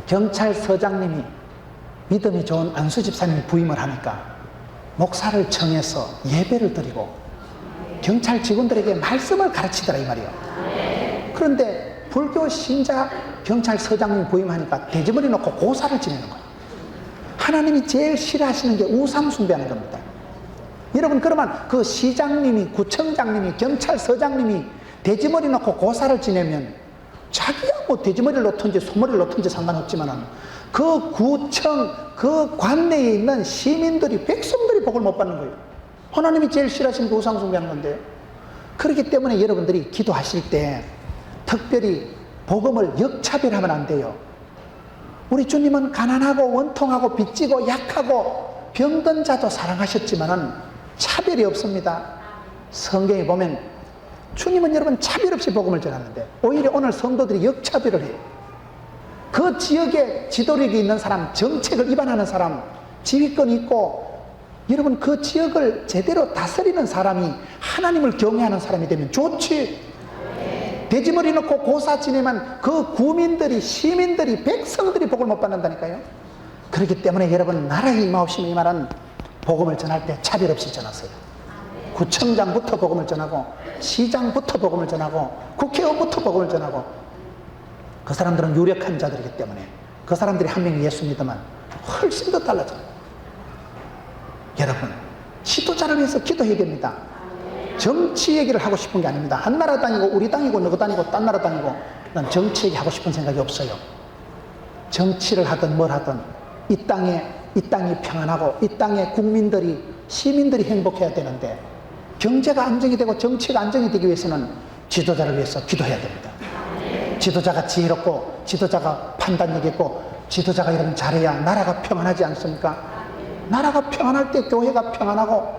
경찰서장님이 믿음이 좋은 안수 집사님이 부임을 하니까 목사를 정해서 예배를 드리고 경찰 직원들에게 말씀을 가르치더라 이 말이에요. 그런데 불교 신자 경찰서장님 부임하니까 돼지머리 놓고 고사를 지내는 거예요. 하나님이 제일 싫어하시는 게 우상 숭배하는 겁니다. 여러분, 그러면 그 시장님이, 구청장님이, 경찰서장님이 돼지머리 놓고 고사를 지내면 자기야 뭐 돼지머리를 놓든지 소머리를 놓든지 상관없지만은 그 구청, 그 관내에 있는 시민들이, 백성들이 복을 못 받는 거예요. 하나님이 제일 싫어하시는 게 우상 숭배하는 건데요. 그렇기 때문에 여러분들이 기도하실 때 특별히 복음을 역차별하면 안 돼요. 우리 주님은 가난하고 원통하고 빚지고 약하고 병든 자도 사랑하셨지만은 차별이 없습니다. 성경에 보면 주님은 여러분 차별 없이 복음을 전하는데, 오히려 오늘 성도들이 역차별을 해요. 그 지역에 지도력이 있는 사람, 정책을 위반하는 사람, 지휘권이 있고, 여러분 그 지역을 제대로 다스리는 사람이 하나님을 경외하는 사람이 되면 좋지. 돼지머리 놓고 고사 지내면 그 구민들이, 시민들이, 백성들이 복을 못 받는다니까요. 그렇기 때문에 여러분, 나라의 임하옵시며 이 말은 복음을 전할 때 차별 없이 전하세요. 구청장부터 복음을 전하고, 시장부터 복음을 전하고, 국회의원부터 복음을 전하고. 그 사람들은 유력한 자들이기 때문에 그 사람들이 한 명이 예수 믿으면 훨씬 더 달라져요. 여러분, 지도자를 위해서 기도해야 됩니다. 정치 얘기를 하고 싶은 게 아닙니다. 한 나라 다니고 우리 땅이고 너그 땅이고 딴 나라 다니고 난 정치 얘기 하고 싶은 생각이 없어요. 정치를 하든 뭘 하든 이 땅이 평안하고 이 땅의 국민들이, 시민들이 행복해야 되는데, 경제가 안정이 되고 정치가 안정이 되기 위해서는 지도자를 위해서 기도해야 됩니다. 지도자가 지혜롭고 지도자가 판단력 있고 지도자가 이러면 잘해야 나라가 평안하지 않습니까? 나라가 평안할 때 교회가 평안하고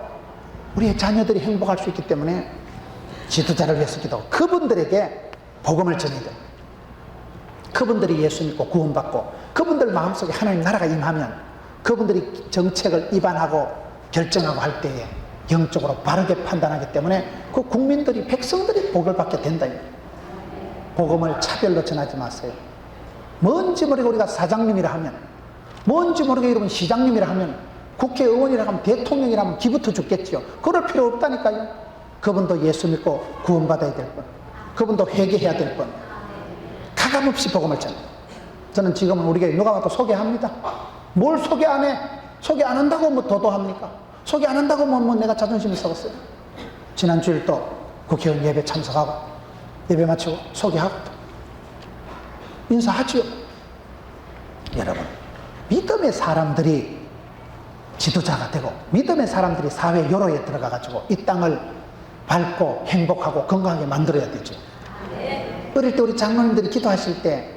우리의 자녀들이 행복할 수 있기 때문에 지도자를 위해서 기도하고, 그분들에게 복음을 전해야 됩니다. 그분들이 예수 믿고 구원받고 그분들 마음속에 하나님 나라가 임하면 그분들이 정책을 입안하고 결정하고 할 때에 영적으로 바르게 판단하기 때문에 그 국민들이, 백성들이 복을 받게 된다. 복음을 차별로 전하지 마세요. 뭔지 모르게 우리가 사장님이라 하면, 뭔지 모르게 여러분 시장님이라 하면, 국회의원이라 하면, 대통령이라 하면 기부터 죽겠지요. 그럴 필요 없다니까요. 그분도 예수 믿고 구원받아야 될 분, 그분도 회개해야 될 분, 가감없이 복음을 전해요. 저는 지금은 우리에게 누가 와도 소개합니다. 뭘 소개 안 해? 소개 안 한다고 뭐 도도합니까? 소개 안 한다고 뭐 내가 자존심이 썩었어요. 지난 주일 또 국회의원 예배 참석하고 예배 마치고 소개하고 인사하지요. 여러분, 믿음의 사람들이 지도자가 되고 믿음의 사람들이 사회 요로에 들어가 가지고 이 땅을 밝고 행복하고 건강하게 만들어야 되죠. 어릴 때 우리 장로님들이 기도하실 때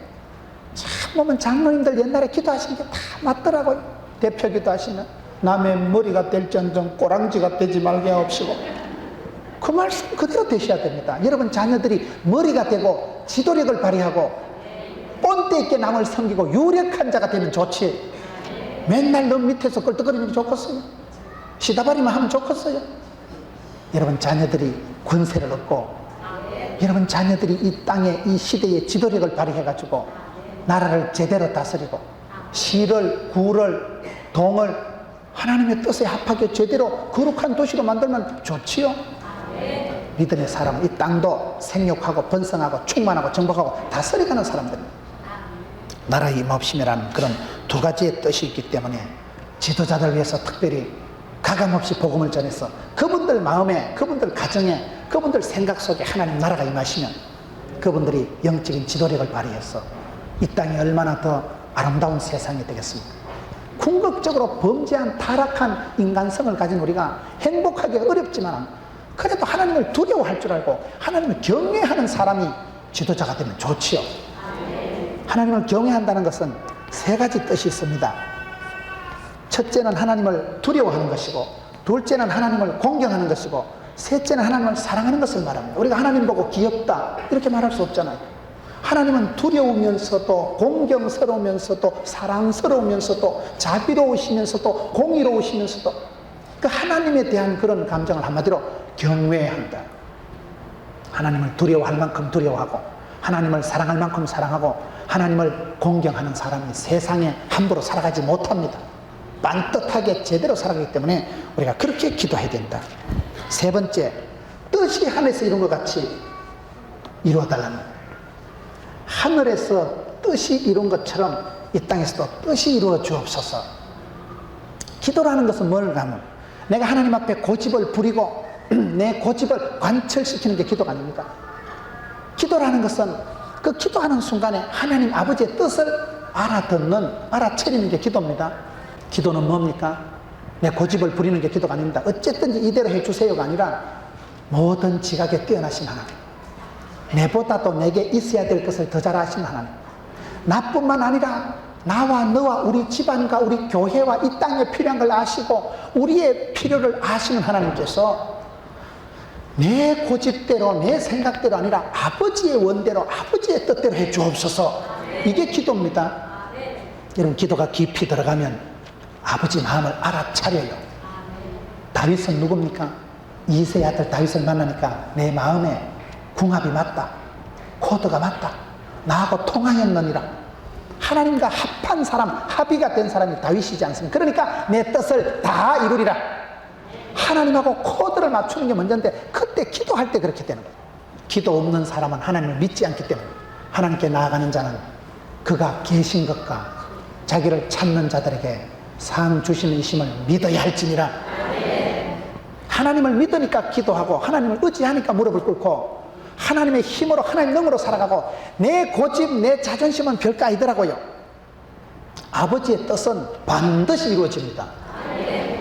참 보면 장로님들 옛날에 기도하신 게 다 맞더라고요. 대표 기도하시면 남의 머리가 될지언정 꼬랑지가 되지 말게 하옵시고, 그 말씀 그대로 되셔야 됩니다. 여러분 자녀들이 머리가 되고 지도력을 발휘하고 본때 있게 남을 섬기고 유력한 자가 되면 좋지, 맨날 너 밑에서 껄떡거리는 게 좋겠어요? 시다바리만 하면 좋겠어요? 여러분 자녀들이 권세를 얻고 여러분 자녀들이 이 땅에 이 시대의 지도력을 발휘해 가지고 나라를 제대로 다스리고 시를, 구를, 동을 하나님의 뜻에 합하게 제대로 거룩한 도시로 만들면 좋지요. 믿음의 사람은 이 땅도 생육하고 번성하고 충만하고 정복하고 다스려가는 사람들입니다. 나라의 임없음이라는 그런 두 가지의 뜻이 있기 때문에 지도자들 위해서 특별히 가감없이 복음을 전해서 그분들 마음에, 그분들 가정에, 그분들 생각 속에 하나님 나라가 임하시면 그분들이 영적인 지도력을 발휘해서 이 땅이 얼마나 더 아름다운 세상이 되겠습니까? 궁극적으로 범죄한 타락한 인간성을 가진 우리가 행복하기 어렵지만 그래도 하나님을 두려워할 줄 알고 하나님을 경외하는 사람이 지도자가 되면 좋지요. 하나님을 경외한다는 것은 세 가지 뜻이 있습니다. 첫째는 하나님을 두려워하는 것이고, 둘째는 하나님을 공경하는 것이고, 셋째는 하나님을 사랑하는 것을 말합니다. 우리가 하나님 보고 귀엽다 이렇게 말할 수 없잖아요. 하나님은 두려우면서도 공경스러우면서도 사랑스러우면서도 자비로우시면서도 공의로우시면서도 그 하나님에 대한 그런 감정을 한마디로 경외한다. 하나님을 두려워할 만큼 두려워하고 하나님을 사랑할 만큼 사랑하고 하나님을 공경하는 사람이 세상에 함부로 살아가지 못합니다. 반듯하게 제대로 살아가기 때문에 우리가 그렇게 기도해야 된다. 세 번째, 뜻이 하늘에서 이룬 것 같이 이루어달라는, 하늘에서 뜻이 이룬 것처럼 이 땅에서도 뜻이 이루어 주옵소서. 기도라는 것은 뭘까 하면 내가 하나님 앞에 고집을 부리고 내 고집을 관철시키는 게 기도가 아닙니까? 기도라는 것은 그 기도하는 순간에 하나님 아버지의 뜻을 알아차리는 게 기도입니다. 기도는 뭡니까? 내 고집을 부리는 게 기도가 아닙니다. 어쨌든지 이대로 해주세요가 아니라 모든 지각에 뛰어나신 하나님, 내보다도 내게 있어야 될 것을 더 잘 아시는 하나님, 나뿐만 아니라 나와 너와 우리 집안과 우리 교회와 이 땅에 필요한 걸 아시고 우리의 필요를 아시는 하나님께서 내 고집대로 내 생각대로 아니라 아버지의 원대로 아버지의 뜻대로 해 주옵소서. 이게 기도입니다. 여러분 기도가 깊이 들어가면 아버지 마음을 알아차려요. 다윗은 누굽니까? 이새의 아들 다윗을 만나니까 내 마음에 궁합이 맞다, 코드가 맞다, 나하고 통하였느니라. 하나님과 합한 사람, 합의가 된 사람이 다윗이지 않습니까? 그러니까 내 뜻을 다 이루리라. 하나님하고 코드를 맞추는 게 먼저인데 그때 기도할 때 그렇게 되는 거예요. 기도 없는 사람은 하나님을 믿지 않기 때문에 하나님께 나아가는 자는 그가 계신 것과 자기를 찾는 자들에게 상 주시는 이심을 믿어야 할지니라. 하나님을 믿으니까 기도하고 하나님을 의지하니까 무릎을 꿇고 하나님의 힘으로 하나님의 능으로 살아가고 내 고집 내 자존심은 별거 아니더라고요. 아버지의 뜻은 반드시 이루어집니다.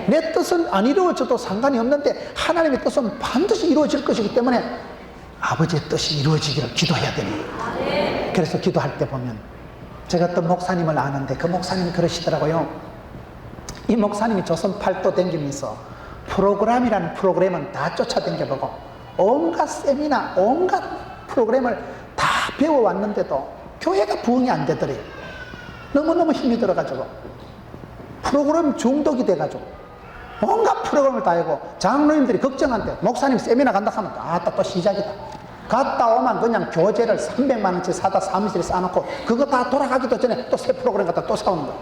내 뜻은 안 이루어져도 상관이 없는데 하나님의 뜻은 반드시 이루어질 것이기 때문에 아버지의 뜻이 이루어지기를 기도해야 됩니다. 그래서 기도할 때 보면 제가 어떤 목사님을 아는데 그 목사님이 그러시더라고요. 이 목사님이 조선 팔도 댕기면서 프로그램이라는 프로그램은 다 쫓아댕겨보고 온갖 세미나 온갖 프로그램을 다 배워왔는데도 교회가 부흥이 안 되더래요. 너무너무 힘이 들어가지고 프로그램 중독이 돼가지고 온갖 프로그램을 다 하고 장로님들이 걱정한대. 목사님 세미나 간다 하면 또 시작이다. 갔다 오면 그냥 교재를 300만 원치 사다 사무실에 쌓아놓고 그거 다 돌아가기도 전에 또 새 프로그램 갖다 또 사오는 거야.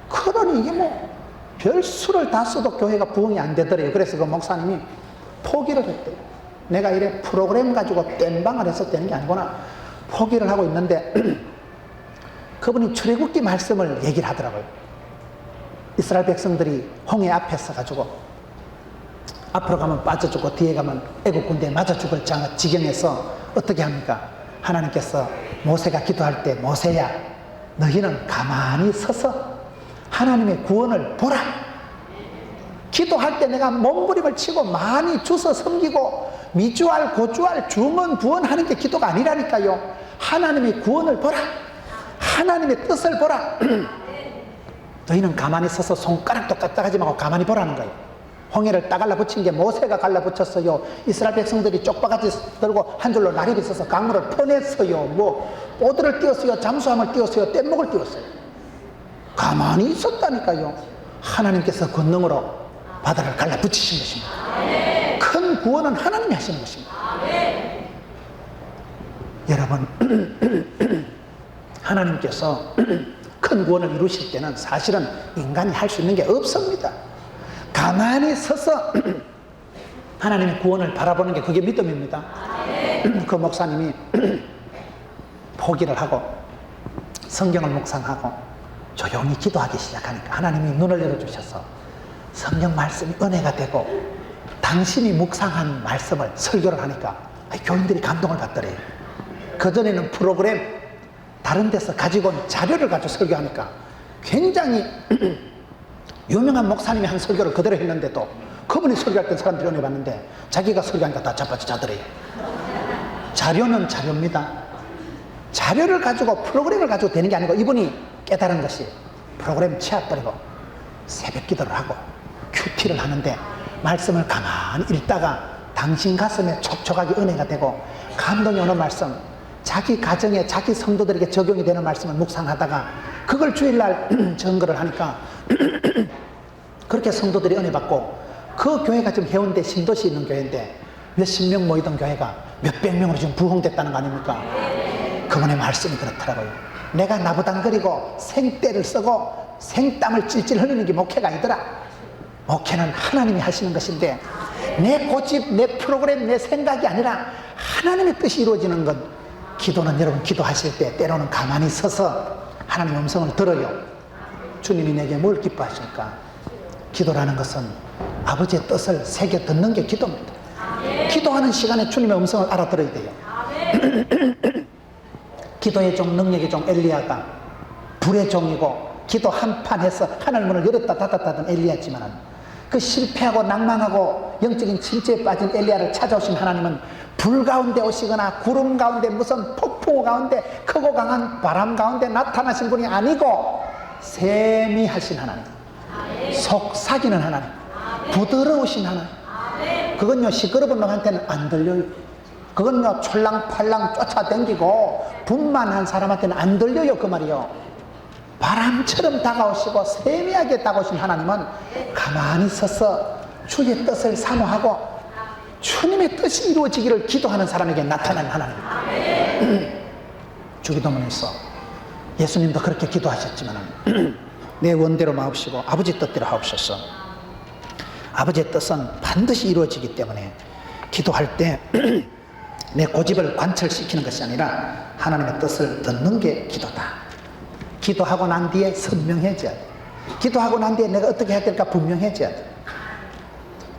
그러니 이게 뭐 별수를 다 써도 교회가 부흥이 안 되더래요. 그래서 그 목사님이 포기를 했대요. 내가 이래 프로그램 가지고 땜방을 해서 되는 게 아니구나. 포기를 하고 있는데 그분이 출애굽기 말씀을 얘기를 하더라고요. 이스라엘 백성들이 홍해 앞에 서가지고 앞으로 가면 빠져 죽고 뒤에 가면 애국 군대에 맞아 죽을 지경에서 어떻게 합니까? 하나님께서 모세가 기도할 때 모세야 너희는 가만히 서서 하나님의 구원을 보라. 기도할 때 내가 몸부림을 치고 많이 주서 섬기고 미주알 고주알 중언 부언하는 게 기도가 아니라니까요. 하나님의 구원을 보라. 하나님의 뜻을 보라. 너희는 가만히 서서 손가락도 까딱하지 말고 가만히 보라는 거예요. 홍해를 따갈라 붙인 게 모세가 갈라 붙였어요. 이스라엘 백성들이 쪽바가지 들고 한 줄로 나립이 서서 강물을 퍼냈어요. 뭐 오드를 띄웠어요. 잠수함을 띄웠어요. 뗏목을 띄웠어요. 가만히 있었다니까요. 하나님께서 권능으로 바다를 갈라 붙이신 것입니다. 큰 구원은 하나님이 하시는 것입니다. 여러분 하나님께서 큰 구원을 이루실 때는 사실은 인간이 할 수 있는 게 없습니다. 가만히 서서 하나님의 구원을 바라보는 게 그게 믿음입니다. 그 목사님이 포기를 하고 성경을 묵상하고 조용히 기도하기 시작하니까 하나님이 눈을 열어주셔서 성경 말씀이 은혜가 되고 당신이 묵상한 말씀을 설교를 하니까 교인들이 감동을 받더래요. 그전에는 프로그램 다른 데서 가지고 온 자료를 가지고 설교하니까 굉장히 유명한 목사님이 한 설교를 그대로 했는데도 그분이 설교할 때 사람들이 은혜 받는데 자기가 설교하니까 다 자빠져 자더래요. 자료는 자료입니다. 자료를 가지고 프로그램을 가지고 되는 게 아니고 이분이 깨달은 것이 프로그램 치워버리고 새벽 기도를 하고 큐티를 하는데 말씀을 가만히 읽다가 당신 가슴에 촉촉하게 은혜가 되고 감동이 오는 말씀, 자기 가정에 자기 성도들에게 적용이 되는 말씀을 묵상하다가 그걸 주일날 전거를 하니까 그렇게 성도들이 은혜 받고 그 교회가 지금 해운대 신도시에 있는 교회인데 몇십 명 모이던 교회가 몇백 명으로 지금 부흥됐다는 거 아닙니까? 그분의 말씀이 그렇더라고요. 내가 나부당거리고 생떼를 쓰고 생땀을 찔찔 흘리는 게 목회가 아니더라. 목회는 하나님이 하시는 것인데 내 고집, 내 프로그램, 내 생각이 아니라 하나님의 뜻이 이루어지는 것. 기도는 여러분 기도하실 때 때로는 가만히 서서 하나님의 음성을 들어요. 주님이 내게 뭘 기뻐하실까? 기도라는 것은 아버지의 뜻을 새겨 듣는 게 기도입니다. 기도하는 시간에 주님의 음성을 알아들어야 돼요. 기도의 종, 능력의 종 엘리야가 불의 종이고 기도 한판 해서 하늘 문을 열었다 닫았다던 엘리야지만 그 실패하고 낭망하고 영적인 침체에 빠진 엘리야를 찾아오신 하나님은 불 가운데 오시거나 구름 가운데 무슨 폭풍우 가운데 크고 강한 바람 가운데 나타나신 분이 아니고 세미하신 하나님, 속삭이는 하나님, 부드러우신 하나님. 그건요 시끄러운 놈한테는 안 들려요. 그건요 촐랑팔랑 쫓아다니고 분만한 사람한테는 안 들려요. 그 말이요. 바람처럼 다가오시고 세미하게 다가오신 하나님은 가만히 서서 주의 뜻을 사모하고 주님의 뜻이 이루어지기를 기도하는 사람에게 나타나는 하나님. 주기도문에서 예수님도 그렇게 기도하셨지만 내 원대로 마옵시고 아버지 뜻대로 하옵소서. 아버지의 뜻은 반드시 이루어지기 때문에 기도할 때 내 고집을 관철시키는 것이 아니라 하나님의 뜻을 듣는 게 기도다. 기도하고 난 뒤에 선명해져야 돼. 기도하고 난 뒤에 내가 어떻게 해야 될까 분명해져야 돼.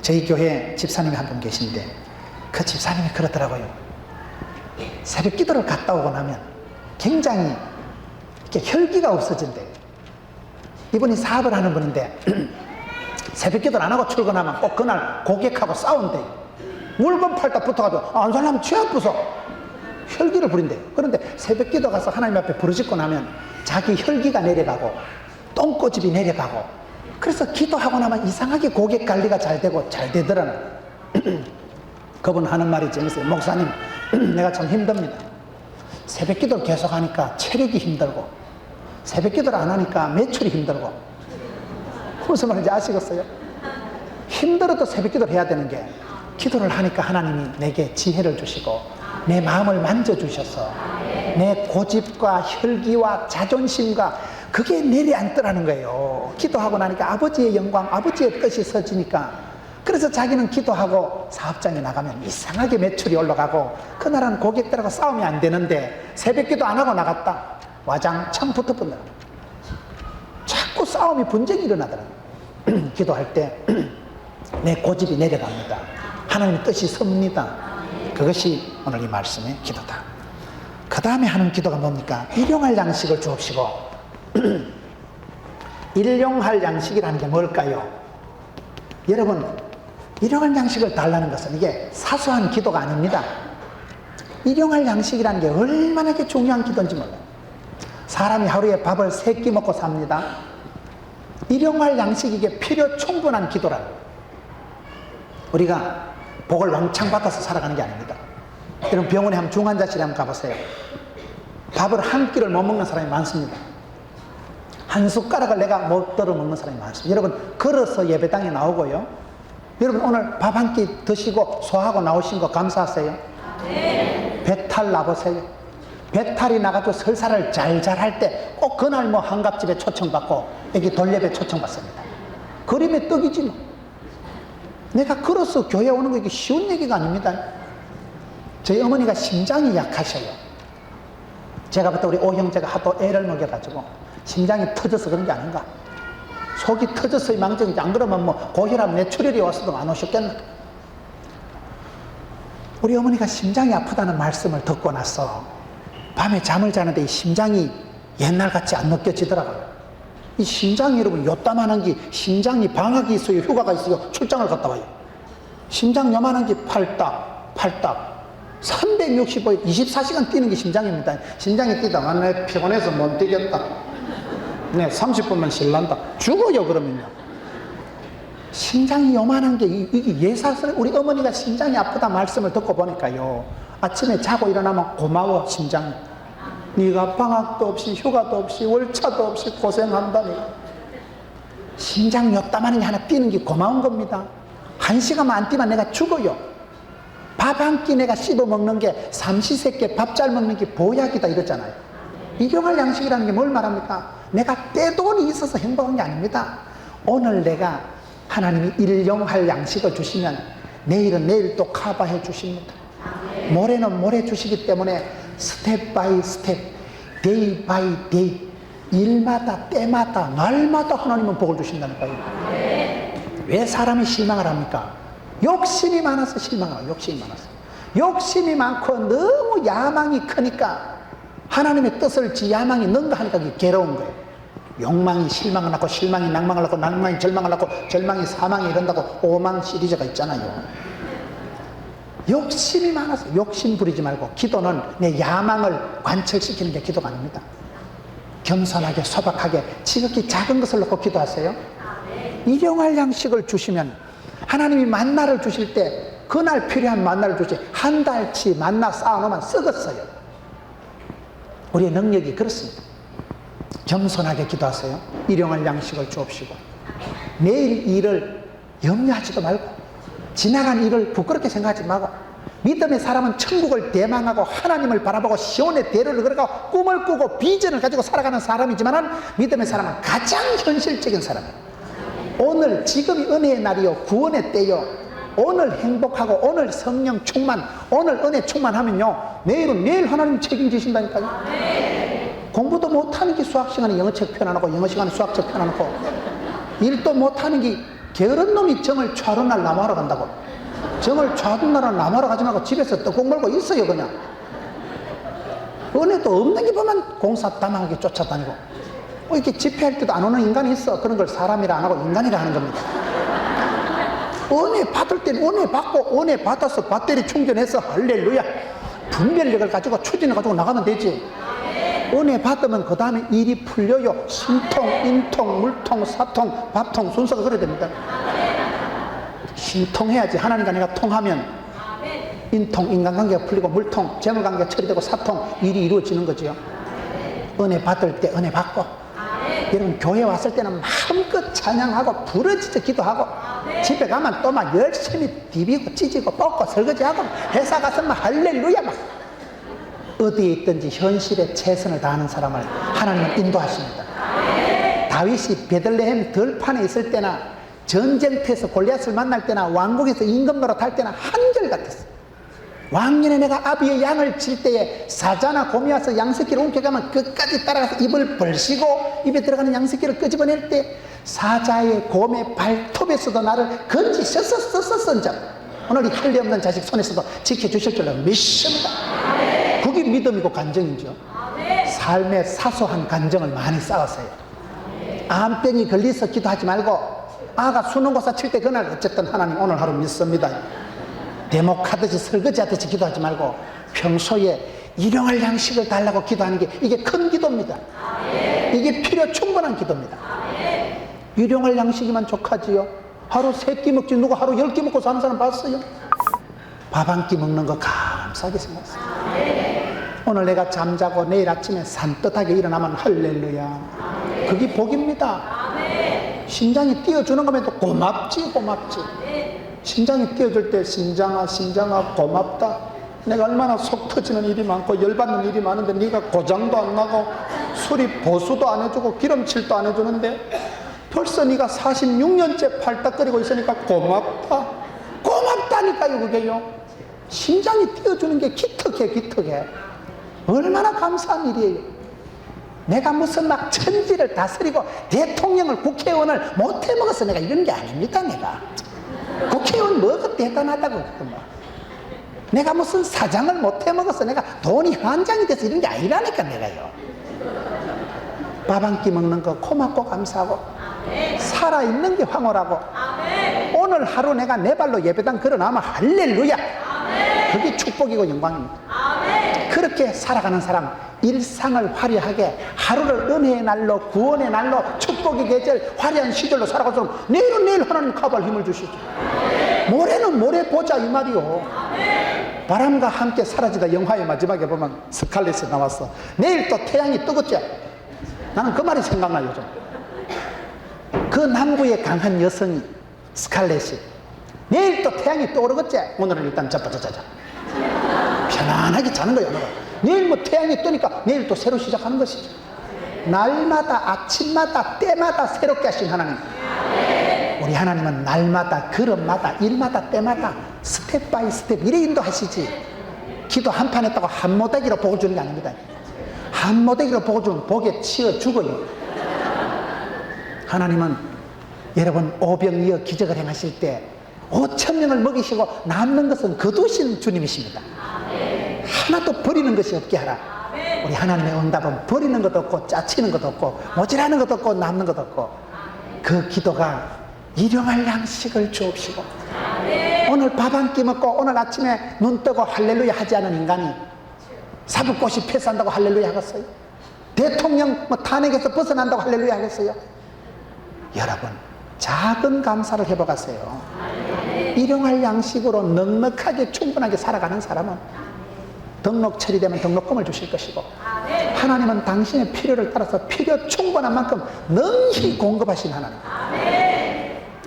저희 교회에 집사님이 한 분 계신데 그 집사님이 그러더라고요. 새벽 기도를 갔다 오고 나면 굉장히 이렇게 혈기가 없어진대요. 이분이 사업을 하는 분인데 새벽 기도를 안 하고 출근하면 꼭 그날 고객하고 싸운대. 물건 팔다 붙어가지고 안 살려면 취 아프서 혈기를 부린대. 그런데 새벽 기도 가서 하나님 앞에 부르짖고 나면 자기 혈기가 내려가고 똥꼬집이 내려가고, 그래서 기도하고 나면 이상하게 고객 관리가 잘 되고 잘 되더라는. 그분 하는 말이 재밌어요. 목사님, 내가 참 힘듭니다. 새벽 기도를 계속 하니까 체력이 힘들고, 새벽 기도를 안 하니까 매출이 힘들고. 무슨 말인지 아시겠어요? 힘들어도 새벽 기도를 해야 되는 게, 기도를 하니까 하나님이 내게 지혜를 주시고 내 마음을 만져주셔서 내 고집과 혈기와 자존심과 그게 내려앉더라는 거예요. 기도하고 나니까 아버지의 영광, 아버지의 뜻이 서지니까. 그래서 자기는 기도하고 사업장에 나가면 이상하게 매출이 올라가고, 그날은 고객들하고 싸움이 안 되는데 새벽 기도 안 하고 나갔다 와장창 붙어본다. 자꾸 싸움이 분쟁이 일어나더라. 기도할 때 내 고집이 내려갑니다. 하나님의 뜻이 섭니다. 그것이 오늘 이 말씀의 기도다. 그 다음에 하는 기도가 뭡니까? 일용할 양식을 주옵시고. 일용할 양식이라는 게 뭘까요? 여러분, 일용할 양식을 달라는 것은 이게 사소한 기도가 아닙니다. 일용할 양식이라는 게 얼마나 중요한 기도인지 몰라요. 사람이 하루에 밥을 3끼 먹고 삽니다. 일용할 양식이 이게 필요 충분한 기도라는 거예요. 우리가 복을 왕창 받아서 살아가는 게 아닙니다. 여러분, 병원에 한번 중환자실에 한번 가보세요. 밥을 한 끼를 못 먹는 사람이 많습니다. 한 숟가락을 내가 못 들어 먹는 사람이 많습니다. 여러분, 걸어서 예배당에 나오고요. 여러분, 오늘 밥 한 끼 드시고 소화하고 나오신 거 감사하세요. 네. 배탈 나보세요. 배탈이 나가지고 설사를 잘잘 할 때 꼭 그날 뭐 한갑집에 초청받고 여기 돌예배 초청받습니다. 그림의 떡이지 뭐. 내가 걸어서 교회 오는 거 이게 쉬운 얘기가 아닙니다. 저희 어머니가 심장이 약하셔요. 제가 부터 우리 오형제가 하도 애를 먹여가지고 심장이 터져서 그런 게 아닌가. 속이 터져서 망정이지. 안 그러면 뭐 고혈압 뇌출혈이 왔어도 안 오셨겠나. 우리 어머니가 심장이 아프다는 말씀을 듣고 나서 밤에 잠을 자는데 이 심장이 옛날같이 안 느껴지더라고요. 이 심장이 여러분 요따만한 게, 심장이 방학이 있어요, 휴가가 있어요, 출장을 갔다 와요. 심장 요만한 게 팔딱 365일 24시간 뛰는 게 심장입니다. 심장이 뛰다가 내 피곤해서 못 뛰겠다, 네 30분만 쉴란다, 죽어요. 그러면요. 심장이 요만한 게 이게 예사스러워. 우리 어머니가 심장이 아프다 말씀을 듣고 보니까요, 아침에 자고 일어나면 고마워 심장. 네가 방학도 없이 휴가도 없이 월차도 없이 고생한다니. 심장 요따만한 게 하나 뛰는 게 고마운 겁니다. 1시간만 안 뛰면 내가 죽어요. 밥 한 끼 내가 씹어 먹는 게 삼시세끼 밥 잘 먹는 게 보약이다 이러잖아요. 일용할 양식이라는 게 뭘 말합니까? 내가 떼돈이 있어서 행복한 게 아닙니다. 오늘 내가 하나님이 일용할 양식을 주시면 내일은 내일 또 커버해 주십니다. 모레는 모레 주시기 때문에 스텝 바이 스텝, 데이 바이 데이, 일마다 때마다 날마다 하나님은 복을 주신다니까요. 왜 사람이 실망을 합니까? 욕심이 많아서 실망을 해요. 욕심이 많아서. 욕심이 많고 너무 야망이 크니까 하나님의 뜻을 지 야망이 능가하니까 그게 괴로운 거예요. 욕망이 실망을 낳고, 실망이 낭망을 낳고, 낭망이 절망을 낳고, 절망이 사망에 이른다고 오망 시리즈가 있잖아요. 욕심이 많아서 욕심 부리지 말고, 기도는 내 야망을 관철시키는 게 기도가 아닙니다. 겸손하게 소박하게 지극히 작은 것을 놓고 기도하세요. 일용할 양식을 주시면 하나님이 만나를 주실 때 그날 필요한 만나를 주시. 한 달치 만나 쌓아놓으면 썩었어요. 우리의 능력이 그렇습니다. 겸손하게 기도하세요. 일용할 양식을 주옵시고, 내일 일을 염려하지도 말고, 지나간 일을 부끄럽게 생각하지 말고, 믿음의 사람은 천국을 대망하고 하나님을 바라보고 시온의 대로를 걸어가고 꿈을 꾸고 비전을 가지고 살아가는 사람이지만, 믿음의 사람은 가장 현실적인 사람이에요. 오늘 지금이 은혜의 날이요, 구원의 때요. 오늘 행복하고 오늘 성령 충만, 오늘 은혜 충만하면요, 내일은 내일 하나님 책임지신다니까요. 공부도 못하는 게 수학 시간에 영어책 펴놔놓고, 영어 시간에 수학책 펴놔놓고, 일도 못하는 게 게으른 놈이 정을 좌는 날 나무하러 간다고. 정을 좌는 날은 나무하러 가지 말고 집에서 떡국 물고 있어요. 그냥 은혜도 없는 게 보면 공사 다망하게 쫓아다니고, 이렇게 집회할 때도 안 오는 인간이 있어. 그런 걸 사람이라 안 하고 인간이라 하는 겁니다. 은혜 받을 때는 은혜 받고, 은혜 받아서 배터리 충전해서 할렐루야 분별력을 가지고 추진해 가지고 나가면 되지. 은혜 받으면 그 다음에 일이 풀려요. 신통, 인통, 물통, 사통, 밥통 순서가 그래야 됩니다. 신통해야지. 하나님과 내가 통하면 인통, 인간관계가 풀리고, 물통, 재물관계가 처리되고, 사통, 일이 이루어지는 거죠. 은혜 받을 때 은혜 받고, 여러분 교회 왔을 때는 마음껏 찬양하고 부르짖어 기도하고, 집에 가면 또 막 열심히 비비고 찢고 뽑고 설거지하고, 회사 가서 막 할렐루야 막, 어디에 있든지 현실에 최선을 다하는 사람을 하나님은 인도하십니다. 다윗이 베들레헴 들판에 있을 때나, 전쟁터에서 골리앗을 만날 때나, 왕국에서 임금 노릇할 때나 한결같았어. 왕년에 내가 아비의 양을 칠 때에 사자나 곰이 와서 양새끼를 움켜가면 끝까지 따라가서 입을 벌시고, 입에 들어가는 양새끼를 끄집어낼 때 사자의 곰의 발톱에서도 나를 건지셨었었었었죠. 오늘 이 할례 없는 자식 손에서도 지켜주실 줄로 믿습니다. 그게 믿음이고 간정이죠. 삶의 사소한 간정을 많이 쌓았어요. 암병이 걸려서 기도하지 말고, 아가 수능고사 칠 때 그날 어쨌든 하나님 오늘 하루 믿습니다. 대목하듯이 설거지하듯이 기도하지 말고 평소에 일용할 양식을 달라고 기도하는 게, 이게 큰 기도입니다. 이게 필요 충분한 기도입니다. 일용할 양식이면 족하지요. 하루 3끼 먹지 누가 하루 10끼 먹고 사는 사람 봤어요? 밥 한 끼 먹는 거 감사하게 생각했어요. 오늘 내가 잠자고 내일 아침에 산뜻하게 일어나면 할렐루야, 그게 복입니다. 심장이 뛰어주는 거면 또 고맙지. 심장이 뛰어줄 때 신장아 고맙다. 내가 얼마나 속 터지는 일이 많고 열받는 일이 많은데 네가 고장도 안 나고 수리 보수도 안 해주고 기름칠도 안 해주는데 벌써 네가 46년째 팔딱거리고 있으니까 고맙다니까요. 그게요, 심장이 뛰어주는 게 기특해. 얼마나 감사한 일이에요. 내가 무슨 막 천지를 다스리고 대통령을, 국회의원을 못해 먹어서 내가 이런 게 아닙니다. 내가 국회의원 뭐가 대단하다고. 내가 무슨 사장을 못해 먹어서 내가 돈이 한장이 돼서 이런 게 아니라니까. 내가요, 밥 한 끼 먹는 거 고맙고 감사하고, 살아있는 게 황홀하고, 오늘 하루 내가 내 발로 예배당 걸어나면 할렐루야, 그게 축복이고 영광입니다. 그렇게 살아가는 사람, 일상을 화려하게, 하루를 은혜의 날로, 구원의 날로, 축복의 계절, 화려한 시절로 살아가도록 내일은 내일 하나님 가발 힘을 주시죠. 모레는 모레 보자 이 말이요. 바람과 함께 사라지다 영화의 마지막에 보면 스칼렛이 나왔어. 내일 또 태양이 뜨겠지. 나는 그 말이 생각나요. 요즘 그 남부의 강한 여성이 스칼렛이 내일 또 태양이 떠오르겠지. 오늘은 일단 자빠자자자 편안하게 자는 거예요. 오늘은. 내일 뭐 태양이 뜨니까 내일 또 새로 시작하는 것이죠. 날마다, 아침마다, 때마다 새롭게 하신 하나님. 우리 하나님은 날마다, 걸음마다, 일마다, 때마다 스텝 바이 스텝 이래 인도하시지. 기도 한 판 했다고 한 모대기로 복을 주는 게 아닙니다. 한 모대기로 복을 주면 복에 치여 죽어요. 하나님은 여러분 오병이어 기적을 행하실 때 5,000명을 먹이시고 남는 것은 거두신 주님이십니다. 하나도 버리는 것이 없게 하라. 우리 하나님의 응답은 버리는 것도 없고 짜치는 것도 없고 모자라는 것도 없고 남는 것도 없고, 그 기도가 일용할 양식을 주옵시고, 오늘 밥 한 끼 먹고 오늘 아침에 눈 뜨고 할렐루야 하지 않은 인간이 사법고시 패스한다고 할렐루야 하겠어요? 대통령 뭐 탄핵에서 벗어난다고 할렐루야 하겠어요? 여러분, 작은 감사를 해보가세요. 일용할 양식으로 넉넉하게 충분하게 살아가는 사람은 등록 처리되면 등록금을 주실 것이고, 하나님은 당신의 필요를 따라서 필요 충분한 만큼 능히 공급하신 하나님.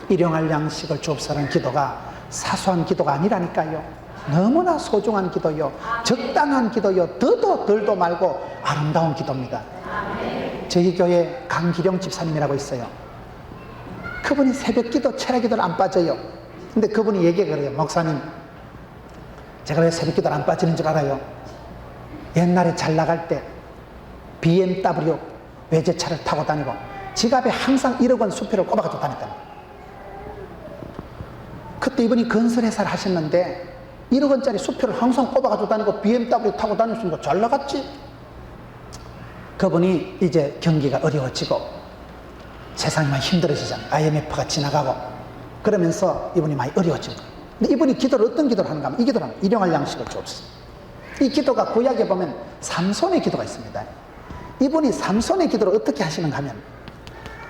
일용할 양식을 주옵소서라는 기도가 사소한 기도가 아니라니까요. 너무나 소중한 기도요, 적당한 기도요, 더도 덜도 말고 아름다운 기도입니다. 저희 교회 강기령 집사님이라고 있어요. 그분이 새벽기도, 철야기도를 안 빠져요. 근데 그분이 얘기가 그래요. 목사님, 제가 왜 새벽기도를 안 빠지는 줄 알아요? 옛날에 잘 나갈 때 BMW 외제차를 타고 다니고 지갑에 항상 1억 원 수표를 꼽아가지고 다녔다. 그때 이분이 건설회사를 하셨는데 1억 원짜리 수표를 항상 꼽아가지고 다니고 BMW 타고 다녔으니까 잘 나갔지. 그분이 이제 경기가 어려워지고 세상이 많이 힘들어지잖아요. IMF가 지나가고 그러면서 이분이 많이 어려워진 거예요. 근데 이분이 기도를 어떤 기도를 하는가 하면 이 기도를 하면 일용할 양식을 주옵소서. 이 기도가 구약에 보면 삼손의 기도가 있습니다. 이분이 삼손의 기도를 어떻게 하시는가 하면,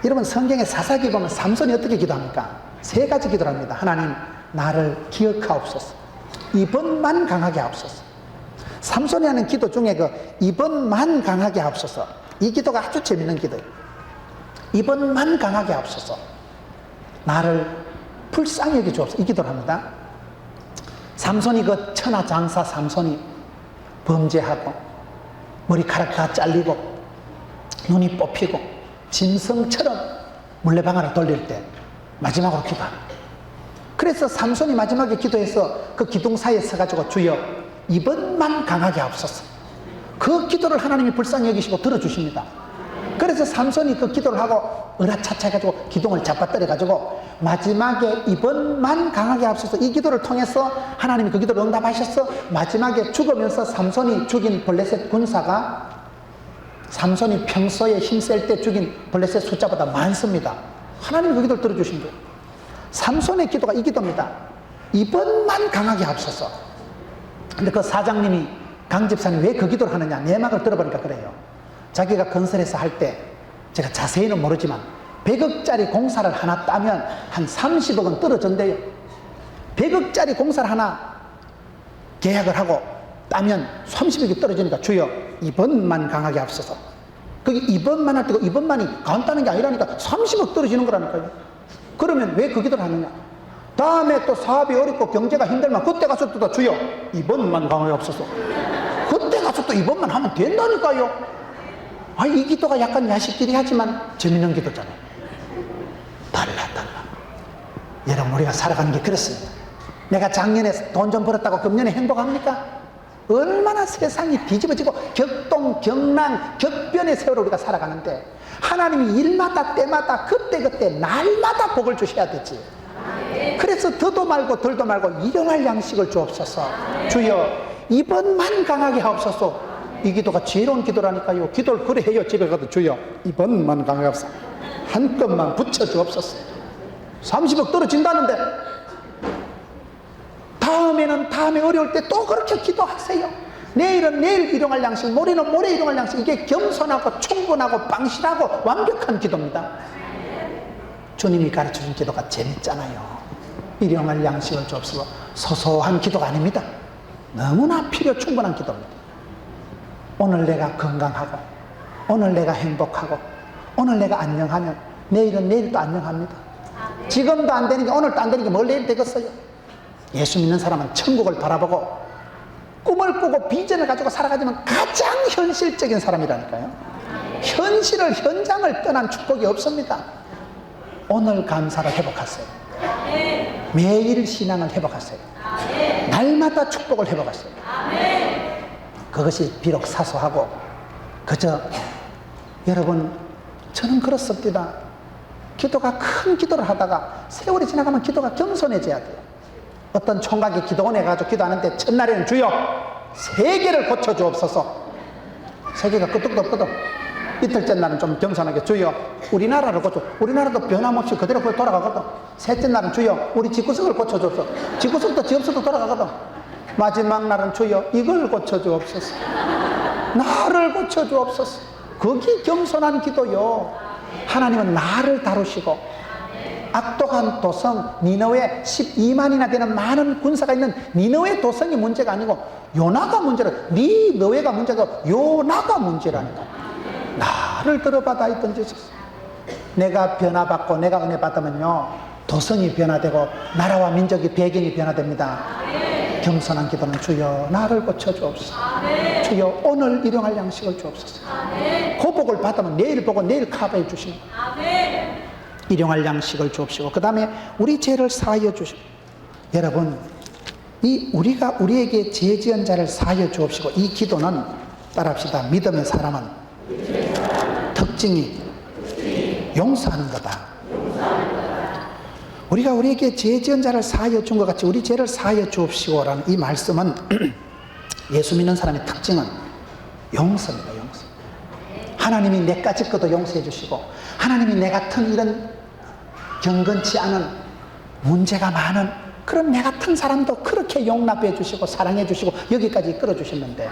여러분 성경의 사사기 보면 삼손이 어떻게 기도합니까? 세 가지 기도를 합니다. 하나님, 나를 기억하옵소서. 이번만 강하게 하옵소서. 삼손이 하는 기도 중에 그 이번만 강하게 하옵소서, 이 기도가 아주 재밌는 기도예요. 이번만 강하게 하옵소서, 나를 불쌍히 여겨 주옵소서, 이 기도를 합니다. 삼손이 그 천하장사 삼손이 범죄하고 머리카락 다 잘리고 눈이 뽑히고 짐승처럼 물레방아를 돌릴 때 마지막으로 기도합니다. 그래서 삼손이 마지막에 기도해서 그 기둥사이에 서가지고 주여 이번만 강하게 하옵소서, 그 기도를 하나님이 불쌍히 여기시고 들어주십니다. 그래서 삼손이 그 기도를 하고 으라차차 해가지고 기둥을 잡아떨어 가지고 마지막에 이번만 강하게 하옵소서, 이 기도를 통해서 하나님이 그 기도를 응답하셔서 마지막에 죽으면서 삼손이 죽인 블레셋 군사가 삼손이 평소에 힘셀 때 죽인 블레셋 숫자보다 많습니다. 하나님이 그 기도를 들어주신 거예요. 삼손의 기도가 이 기도입니다. 이번만 강하게 하옵소서. 근데 그 사장님이, 강 집사님 왜 그 기도를 하느냐, 내막을 들어보니까 그래요. 자기가 건설에서 할 때, 제가 자세히는 모르지만 100억짜리 공사를 하나 따면 한 30억은 떨어진대요. 100억짜리 공사를 하나 계약을 하고 따면 30억이 떨어지니까 주여 이번만 강하게 하옵소서. 그게 이번만 할 때고 이번만이 간단한 게 아니라니까 30억 떨어지는 거라니까요. 그러면 왜 그 기도를 하느냐, 다음에 또 사업이 어렵고 경제가 힘들면 그때 가서 또 주여 이번만 강하게 하옵소서, 그때 가서 또 이번만 하면 된다니까요. 아, 이 기도가 약간 야식끼리 하지만 재밌는 기도잖아요. 달라. 여러분, 우리가 살아가는 게 그렇습니다. 내가 작년에 돈 좀 벌었다고 금년에 행복합니까? 얼마나 세상이 뒤집어지고 격동, 경랑, 격변의 세월을 우리가 살아가는데 하나님이 일마다 때마다 그때그때 날마다 복을 주셔야 되지. 그래서 더도 말고 덜도 말고 일용할 양식을 주옵소서. 주여 이번만 강하게 하옵소서. 이 기도가 지혜로운 기도라니까요. 기도를 그래 해요. 집에 가도 주여 이번만 강하게 하옵소서, 한 건만 붙여 주옵소서. 30억 떨어진다는데 다음에는 다음에 어려울 때 또 그렇게 기도하세요. 내일은 내일 일용할 양식, 모레는 모레 일용할 양식. 이게 겸손하고 충분하고 방실하고 완벽한 기도입니다. 주님이 가르쳐준 기도가 재밌잖아요. 일용할 양식을 주옵소서. 소소한 기도가 아닙니다. 너무나 필요 충분한 기도입니다. 오늘 내가 건강하고 오늘 내가 행복하고 오늘 내가 안녕하면 내일은 내일도 안녕합니다. 지금도 안 되는 게 오늘도 안 되는 게 뭘 내일 되겠어요. 예수 믿는 사람은 천국을 바라보고 꿈을 꾸고 비전을 가지고 살아가지만 가장 현실적인 사람이라니까요. 현실을, 현장을 떠난 축복이 없습니다. 오늘 감사를 회복하세요. 매일 신앙을 회복하세요. 날마다 축복을 회복하세요. 그것이 비록 사소하고 그저, 여러분 저는 그렇습니다. 기도가 큰 기도를 하다가 세월이 지나가면 기도가 겸손해져야 돼요. 어떤 총각이 기도원에 가서 기도하는데 첫날에는 주여 세계를 고쳐주옵소서, 세계가 끄덕끄덕. 이틀째 날은 좀 겸손하게 주여 우리나라를 고쳐, 우리나라도 변함없이 그대로 돌아가거든. 셋째 날은 주여 우리 집구석을 고쳐주옵소서, 집구석도 지없어도 돌아가거든. 마지막 날은 주여 이걸 고쳐주옵소서, 나를 고쳐주옵소서. 거기 겸손한 기도요. 하나님은 나를 다루시고 악독한 도성 니느웨 12만이나 되는 많은 군사가 있는 니느웨 도성이 문제가 아니고 요나가 문제라. 니느웨가 문제가 요나가 문제라니까. 나를 들어받아 있던지소서. 내가 변화받고 내가 은혜 받으면요 도성이 변화되고 나라와 민족이 배경이 변화됩니다. 겸손한 기도는 주여 나를 고쳐주옵소서. 주여 오늘 일용할 양식을 주옵소서. 그 복을 받으면 내일 보고 내일 커버해 주시는 거예요. 일용할 양식을 주옵시고 그 다음에 우리 죄를 사하여 주시고, 여러분 이 우리가 우리에게 죄 지은 자를 사하여 주옵시고, 이 기도는 따라합시다. 믿음의 사람은 특징이 용서하는 거다. 우리가 우리에게 죄 지은 자를 사하여 준 것 같이 우리 죄를 사하여 주옵시고 라는 이 말씀은 예수 믿는 사람의 특징은 용서입니다. 용서. 하나님이 내까지 것도 용서해 주시고, 하나님이 내 같은 이런 경건치 않은 문제가 많은 그런 내 같은 사람도 그렇게 용납해 주시고 사랑해 주시고 여기까지 이끌어 주셨는데,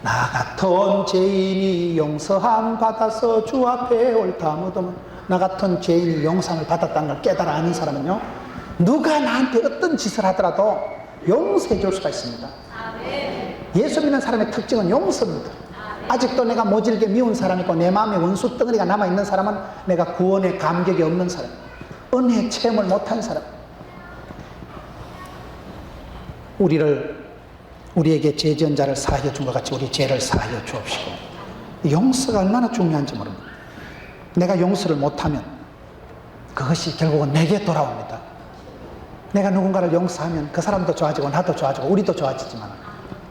나 같은 죄인이 용서함 받아서 주 앞에 옳다 묻으면, 나 같은 죄인이 용서함을 받았다는 걸 깨달아 아는 사람은요, 누가 나한테 어떤 짓을 하더라도 용서해 줄 수가 있습니다. 예수 믿는 사람의 특징은 용서입니다. 아직도 내가 모질게 미운 사람이고 내 마음에 원수 덩어리가 남아있는 사람은 내가 구원의 감격이 없는 사람, 은혜 체험을 못한 사람. 우리에게 죄 지은 자를 사하여 준 것 같이 우리 죄를 사하여 주옵시고. 용서가 얼마나 중요한지 모릅니다. 내가 용서를 못하면 그것이 결국은 내게 돌아옵니다. 내가 누군가를 용서하면 그 사람도 좋아지고 나도 좋아지고 우리도 좋아지지만,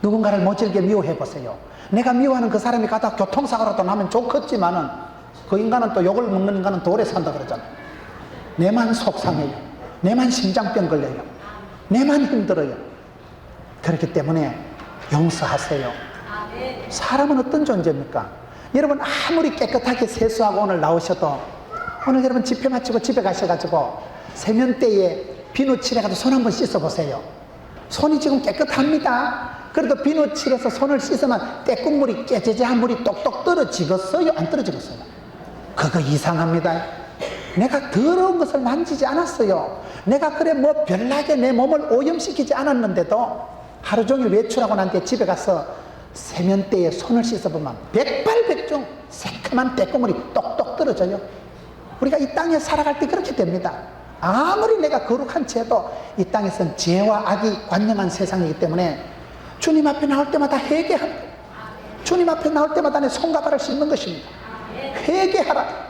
누군가를 모질게 미워해 보세요. 내가 미워하는 그 사람이 가다 교통사고라도 나면 좋겠지만은 그 인간은 또 욕을 먹는 인간은 더 오래 산다 그러잖아요. 내만 속상해요. 내만 심장병 걸려요. 내만 힘들어요. 그렇기 때문에 용서하세요. 사람은 어떤 존재입니까? 여러분 아무리 깨끗하게 세수하고 오늘 나오셔도, 오늘 여러분 집회 마치고 집에 가셔가지고 세면대에 비누 칠해가지고 손 한번 씻어보세요. 손이 지금 깨끗합니다. 그래도 비누 칠해서 손을 씻으면 때국물이 깨지지한 물이 똑똑 떨어지겠어요? 안 떨어지겠어요? 그거 이상합니다. 내가 더러운 것을 만지지 않았어요. 내가 그래 뭐 별나게 내 몸을 오염시키지 않았는데도 하루 종일 외출하고 난 뒤에 집에 가서 세면대에 손을 씻어보면 백발백중 새까만 때국물이 똑똑 떨어져요. 우리가 이 땅에 살아갈 때 그렇게 됩니다. 아무리 내가 거룩한 채도 이 땅에서는 죄와 악이 관영한 세상이기 때문에 주님 앞에 나올 때마다 회개하라. 주님 앞에 나올 때마다 내 손과 발을 씻는 것입니다. 회개하라.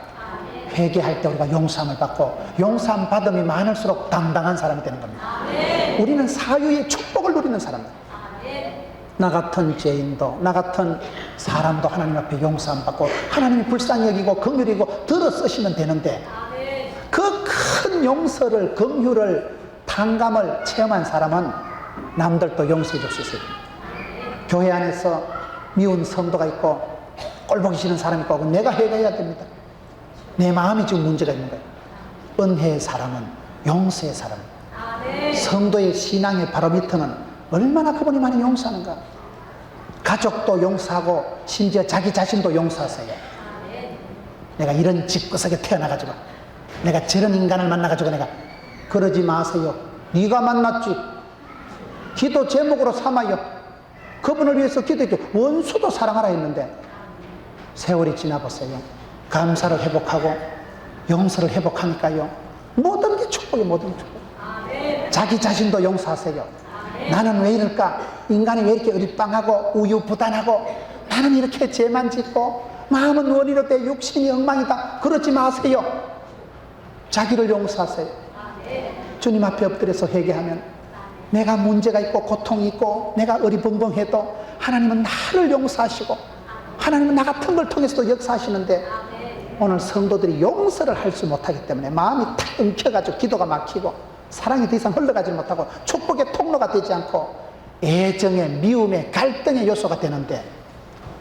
회개할 때 우리가 용서함을 받고, 용서함 받음이 많을수록 당당한 사람이 되는 겁니다. 우리는 사유의 축복을 누리는 사람입니다. 나 같은 죄인도, 나 같은 사람도 하나님 앞에 용서함 받고 하나님이 불쌍히 여기고 긍휼히 여기고 들어 쓰시면 되는데, 그 큰 용서를, 긍휼을, 탕감을 체험한 사람은 남들도 용서해 줄 수 있어요. 교회 안에서 미운 성도가 있고 꼴보기 싫은 사람이 있고 내가 회개해야 됩니다. 내 마음이 지금 문제가 있는 거예요. 은혜의 사람은 용서의 사람입니다. 성도의 신앙의 바로미터는 얼마나 그분이 많이 용서하는가. 가족도 용서하고 심지어 자기 자신도 용서하세요. 내가 이런 집구석에 태어나가지고, 내가 저런 인간을 만나가지고, 내가 그러지 마세요. 네가 만났지. 기도 제목으로 삼아요. 그분을 위해서 기도했죠. 원수도 사랑하라 했는데 세월이 지나보세요. 감사를 회복하고 용서를 회복하니까요, 모든 게 축복이에요. 모든 게 축복. 자기 자신도 용서하세요. 나는 왜 이럴까? 인간이 왜 이렇게 어리빵하고 우유부단하고, 나는 이렇게 죄만 짓고 마음은 원이로 돼 육신이 엉망이다. 그러지 마세요. 자기를 용서하세요. 주님 앞에 엎드려서 회개하면, 내가 문제가 있고 고통이 있고 내가 어리벙벙해도 하나님은 나를 용서하시고 하나님은 나 같은 걸 통해서도 역사하시는데, 오늘 성도들이 용서를 할 수 못하기 때문에 마음이 탁 엉켜가지고 기도가 막히고 사랑이 더 이상 흘러가지 못하고 축복의 통로가 되지 않고 애정의, 미움의, 갈등의 요소가 되는데,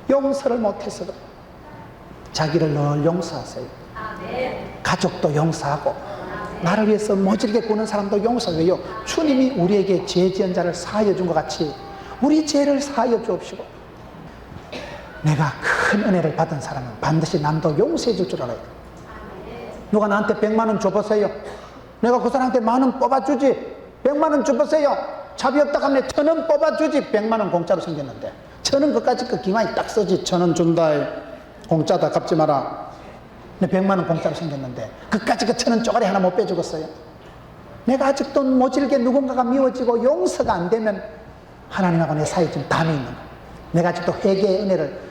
용서를 못해서 그래요. 자기를 늘 용서하세요. 가족도 용서하고 나를 위해서 모질게 구는 사람도 용서해요. 주님이 우리에게 죄 지은 자를 사하여 준 것 같이 우리 죄를 사하여 주옵시고, 내가 큰 은혜를 받은 사람은 반드시 남도 용서해 줄 줄 알아요. 누가 나한테 100만 원 줘보세요. 내가 그 사람한테 10,000원 뽑아주지. 100만 원 줘보세요. 차비 없다 하면 1,000원 뽑아주지. 100만 원 공짜로 생겼는데 1,000원 그까짓 거 기만이 딱 써지. 1,000원 준다. 공짜다 갚지 마라. 내 100만 원 공짜로 생겼는데 그까짓 거 1,000원 쪼가리 하나 못 빼주겠어요. 내가 아직도 모질게 누군가가 미워지고 용서가 안 되면 하나님하고 내 사이에 좀 담이 있는 거예요. 내가 아직도 회개의 은혜를,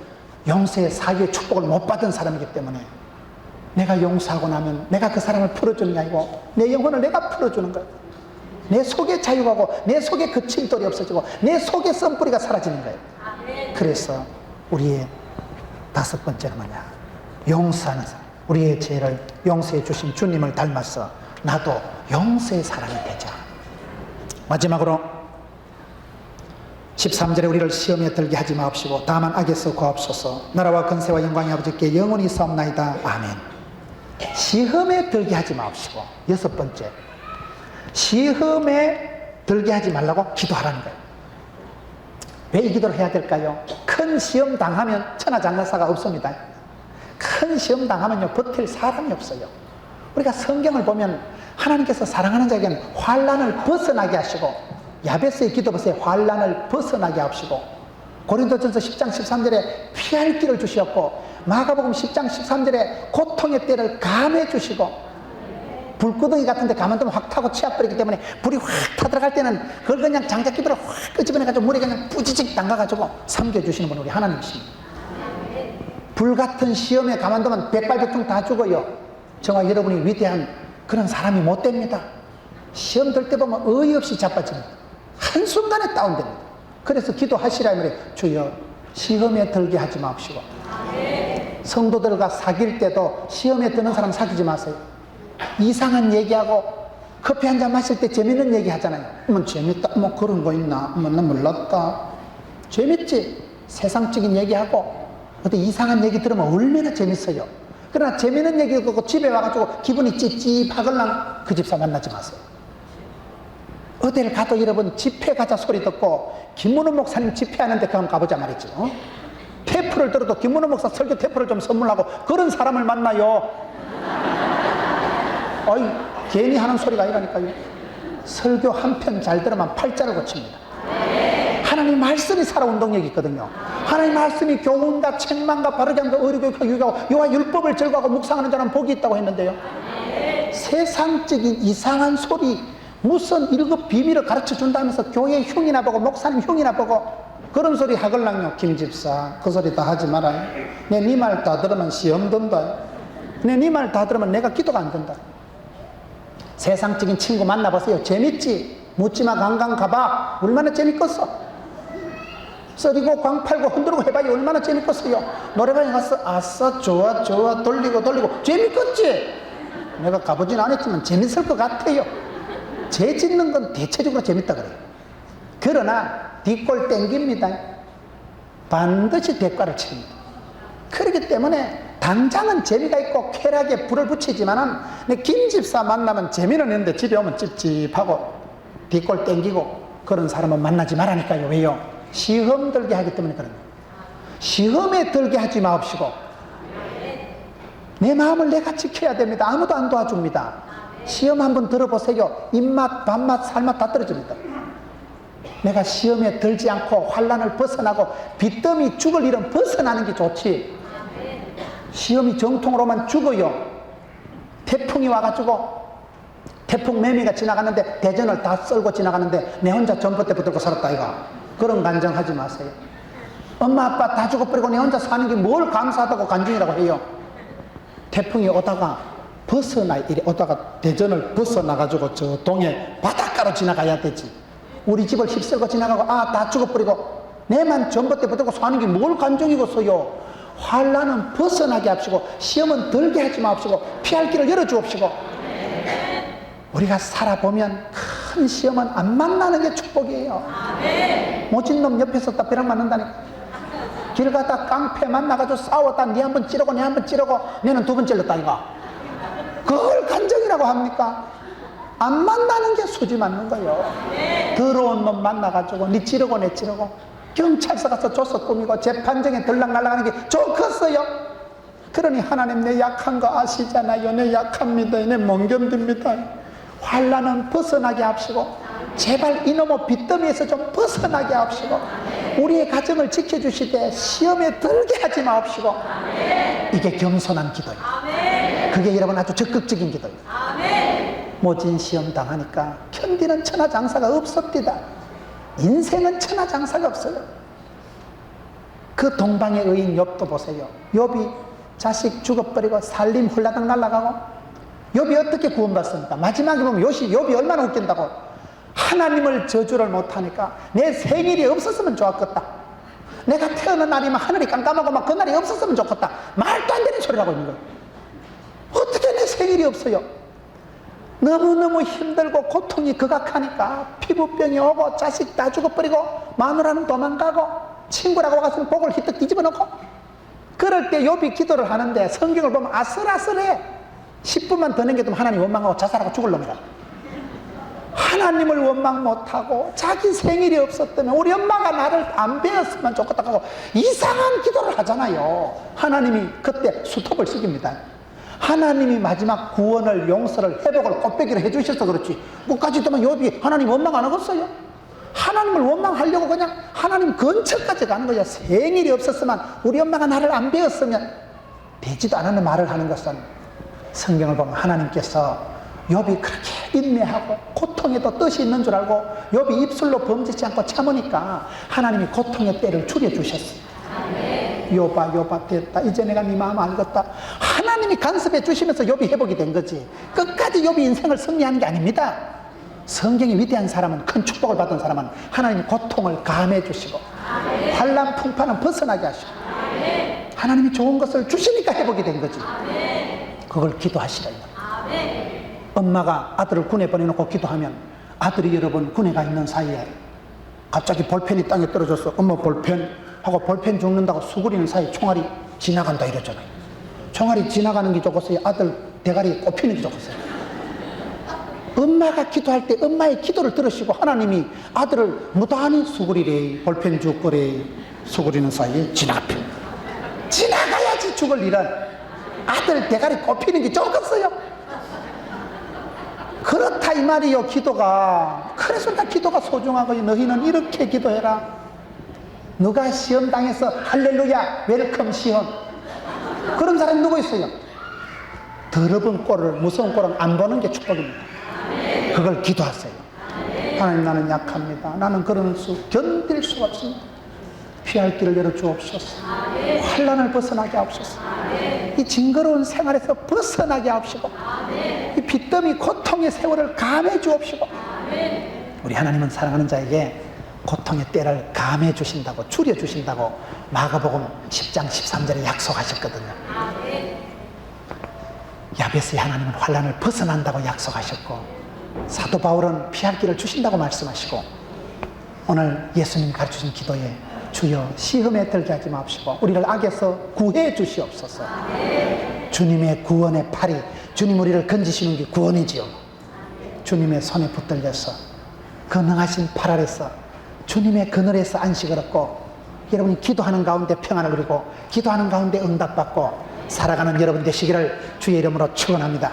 용서의 사유의 축복을 못 받은 사람이기 때문에, 내가 용서하고 나면 내가 그 사람을 풀어주는 게 아니고 내 영혼을 내가 풀어주는 거예요. 내 속에 자유가 오고 내 속에 거침돌이 없어지고 내 속에 썬뿌리가 사라지는 거예요. 그래서 우리의 5번째가 뭐냐? 용서하는 사람. 우리의 죄를 용서해 주신 주님을 닮아서 나도 용서의 사람이 되자. 마지막으로 13절에 우리를 시험에 들게 하지 마옵시고 다만 악에서 구하옵소서. 나라와 권세와 영광이 아버지께 영원히 있사옵나이다. 아멘. 시험에 들게 하지 마옵시고, 여섯 번째, 시험에 들게 하지 말라고 기도하라는 거예요. 왜 이 기도를 해야 될까요? 큰 시험 당하면 천하장사가 없습니다. 큰 시험 당하면요 버틸 사람이 없어요. 우리가 성경을 보면 하나님께서 사랑하는 자에게는 환난을 벗어나게 하시고, 야베스의 기도 보세요. 환난을 벗어나게 하시고, 고린도전서 10장 13절에 피할 길을 주셨고, 마가복음 10장 13절에 고통의 때를 감해 주시고, 불구덩이 같은 데 가만두면 확 타고 치아버리기 때문에 불이 확 타들어갈 때는 그걸 그냥 장작기도를 확 끄집어내가지고 물에 그냥 뿌지직 담가가지고 삼켜주시는 분은 우리 하나님이십니다. 불같은 시험에 가만두면 백발백중 다 죽어요. 저와 여러분이 위대한 그런 사람이 못 됩니다. 시험 들 때 보면 어이없이 자빠집니다. 한순간에 다운됩니다. 그래서 기도하시라 이 말이에요. 주여 시험에 들게 하지 마옵시고. 성도들과 사귈 때도 시험에 드는 사람 사귀지 마세요. 이상한 얘기하고 커피 한 잔 마실 때 재밌는 얘기 하잖아요. 재밌다. 그런 거 있나? 나 몰랐다. 재밌지? 세상적인 얘기하고 어떤 이상한 얘기 들으면 얼마나 재밌어요. 그러나 재밌는 얘기 듣고 집에 와가지고 기분이 찝찝하걸랑 그 집사 만나지 마세요. 어딜 가도 여러분 집회 가자 소리 듣고 김문호 목사님 집회하는데 그럼 가보자 말이죠. 테이프를 들어도 김문호 목사 설교 테이프를 좀 선물하고 그런 사람을 만나요. 어이, 괜히 하는 소리가 아니라니까요. 설교 한 편 잘 들으면 팔자를 고칩니다. 하나님 말씀이 살아운동력이 있거든요. 하나님 말씀이 교훈과 책망과 바르게 함과 의료교육과 유교하고 여호와 율법을 즐거워하고 묵상하는 자는 복이 있다고 했는데요. 세상적인 이상한 소리, 무슨 1급 비밀을 가르쳐 준다면서 교회 흉이나 보고 목사님 흉이나 보고 그런 소리 하걸랑요. 김집사 그 소리 다 하지 말아요. 내 네 말 다 들으면 시험 든다. 내 네 말 다 들으면 내가 기도가 안 된다. 세상적인 친구 만나보세요. 재밌지? 묻지마 강강 가봐. 얼마나 재밌겠어? 썰이고 광 팔고 흔들고 해봐야 얼마나 재밌겠어요? 노래방에 가서 아싸 좋아 좋아 돌리고 재밌겠지? 내가 가보진 않았지만 재밌을 것 같아요. 죄 짓는 건 대체적으로 재밌다 그래요. 그러나 뒷골 땡깁니다. 반드시 대가를 칩니다. 그렇기 때문에 당장은 재미가 있고 쾌락에 불을 붙이지만은 김집사 만나면 재미는 있는데 집에 오면 찝찝하고 뒷골 땡기고 그런 사람은 만나지 말라니까요. 왜요? 시험 들게 하기 때문에 그런 거예요. 시험에 들게 하지 마옵시고 내 마음을 내가 지켜야 됩니다. 아무도 안 도와줍니다. 시험 한번 들어보세요. 입맛, 밥맛, 살맛 다 떨어집니다. 내가 시험에 들지 않고 환난을 벗어나고 빚더미 죽을 일은 벗어나는 게 좋지. 시험이 정통으로만 죽어요. 태풍이 와가지고 태풍 매미가 지나가는데 대전을 다 썰고 지나가는데 내 혼자 전봇대 붙들고 살았다 이거. 그런 간증하지 마세요. 엄마 아빠 다 죽어버리고 내 혼자 사는 게 뭘 감사하다고 간증이라고 해요. 태풍이 오다가 오다가 대전을 벗어나가지고 저 동해 바닷가로 지나가야 되지. 우리 집을 휩쓸고 지나가고 다 죽어버리고 내만 전봇대 붙들고 사는 게 뭘 간증이겠어요. 환난은 벗어나게 합시고 시험은 들게 하지 마옵시고 피할 길을 열어주옵시고 우리가 살아보면 큰 시험은 안 만나는 게 축복이에요. 모진 놈 옆에서 딱 벼락 맞는다니까. 길 가다 깡패 만나가지고 싸웠다. 니 한 번 찌르고 니 한 번 찌르고 너는 두 번 찔렀다 이거. 그걸 간정이라고 합니까? 안 만나는 게 수지 맞는 거예요. 더러운 놈 만나가지고 니 찌르고 내 찌르고 경찰서 가서 조서 꾸미고 재판정에 들락날락하는 게 좋겠어요? 그러니 하나님 내 약한 거 아시잖아요. 내 약합니다. 내 못 견딥니다. 환난은 벗어나게 합시고 제발 이놈의 빚더미에서 좀 벗어나게 합시고 우리의 가정을 지켜주시되 시험에 들게 하지 마옵시고 이게 겸손한 기도예요. 그게 여러분 아주 적극적인 기도예요. 모진 시험 당하니까 견디는 천하장사가 없습니다. 인생은 천하장사가 없어요. 그 동방의 의인 욥도 보세요. 욥이 자식 죽어버리고 살림 홀라당 날아가고 욥이 어떻게 구원받습니까? 마지막에 보면 욥이 얼마나 웃긴다고. 하나님을 저주를 못하니까 내 생일이 없었으면 좋았겠다. 내가 태어난 날이면 하늘이 깜깜하고 막 그날이 없었으면 좋겠다. 말도 안 되는 소리를 하고 있는 거예요. 어떻게 내 생일이 없어요? 너무너무 힘들고 고통이 극악하니까 피부병이 오고 자식 다 죽어버리고 마누라는 도망가고 친구라고 가서 복을 휘떡 뒤집어 놓고, 그럴 때 욥이 기도를 하는데 성경을 보면 아슬아슬해. 10분만 더 넘겨두면 하나님 원망하고 자살하고 죽을 놈이라. 하나님을 원망 못하고 자기 생일이 없었다면 우리 엄마가 나를 안 배웠으면 좋겠다 하고 이상한 기도를 하잖아요. 하나님이 그때 수톱을 시킵니다. 하나님이 마지막 구원을, 용서를, 회복을 꽃배기로 해주셔서 그렇지, 끝까지 있다면 욥이 하나님 원망 안 하겠어요? 하나님을 원망하려고 그냥 하나님 근처까지 가는 거야. 생일이 없었으면, 우리 엄마가 나를 안 배웠으면, 되지도 않는 말을 하는 것은, 성경을 보면 하나님께서 욥이 그렇게 인내하고 고통에도 뜻이 있는 줄 알고 욥이 입술로 범죄치 않고 참으니까 하나님이 고통의 때를 줄여주셨어요. 욥아 욥아 됐다, 이제 내가 네 마음 알겠다. 하나님이 간섭해 주시면서 욥이 회복이 된 거지, 끝까지 욥이 인생을 승리하는 게 아닙니다. 성경의 위대한 사람은, 큰 축복을 받은 사람은 하나님이 고통을 감해 주시고 환난 풍파는 벗어나게 하시고 하나님이 좋은 것을 주시니까 회복이 된 거지. 그걸 기도하시라. 엄마가 아들을 군에 보내놓고 기도하면 아들이 여러 번 군에 가 있는 사이에 갑자기 볼펜이 땅에 떨어져서 엄마 볼펜 하고 볼펜 죽는다고 수그리는 사이에 총알이 지나간다 이러잖아요. 총알이 지나가는 게 좋겠어요? 아들 대가리 꼽히는 게 좋겠어요? 엄마가 기도할 때 엄마의 기도를 들으시고 하나님이 아들을 무단히 수그리래, 볼펜 죽거래, 수그리는 사이에 지나가야지 죽을 일은 아들 대가리 꼽히는 게 좋겠어요? 그렇다 이 말이요, 기도가. 그래서 나 기도가 소중하고, 너희는 이렇게 기도해라. 누가 시험 당해서 할렐루야 웰컴 시험, 그런 사람이 누구 있어요? 더러운 꼴을, 무서운 꼴은 안 보는 게 축복입니다. 그걸 기도하세요. 하나님, 나는 약합니다. 나는 그런 수 견딜 수가 없습니다. 피할 길을 열어주옵소서. 환난을 벗어나게 하옵소서. 이 징그러운 생활에서 벗어나게 하옵시고 이 빚더미 고통의 세월을 감해 주옵시고, 우리 하나님은 사랑하는 자에게 고통의 때를 감해 주신다고, 줄여 주신다고 마가복음 10장 13절에 약속하셨거든요. 야베스의 하나님은 환난을 벗어난다고 약속하셨고, 사도 바울은 피할 길을 주신다고 말씀하시고, 오늘 예수님이 가르쳐주신 기도에 주여 시험에 들게 하지 마옵시고 우리를 악에서 구해 주시옵소서. 주님의 구원의 팔이, 주님 우리를 건지시는 게 구원이지요. 주님의 손에 붙들려서 그 능하신 팔 아래서 주님의 그늘에서 안식을 얻고, 여러분이 기도하는 가운데 평안을 누리고 기도하는 가운데 응답받고 살아가는 여러분 되시기를 주의 이름으로 축원합니다.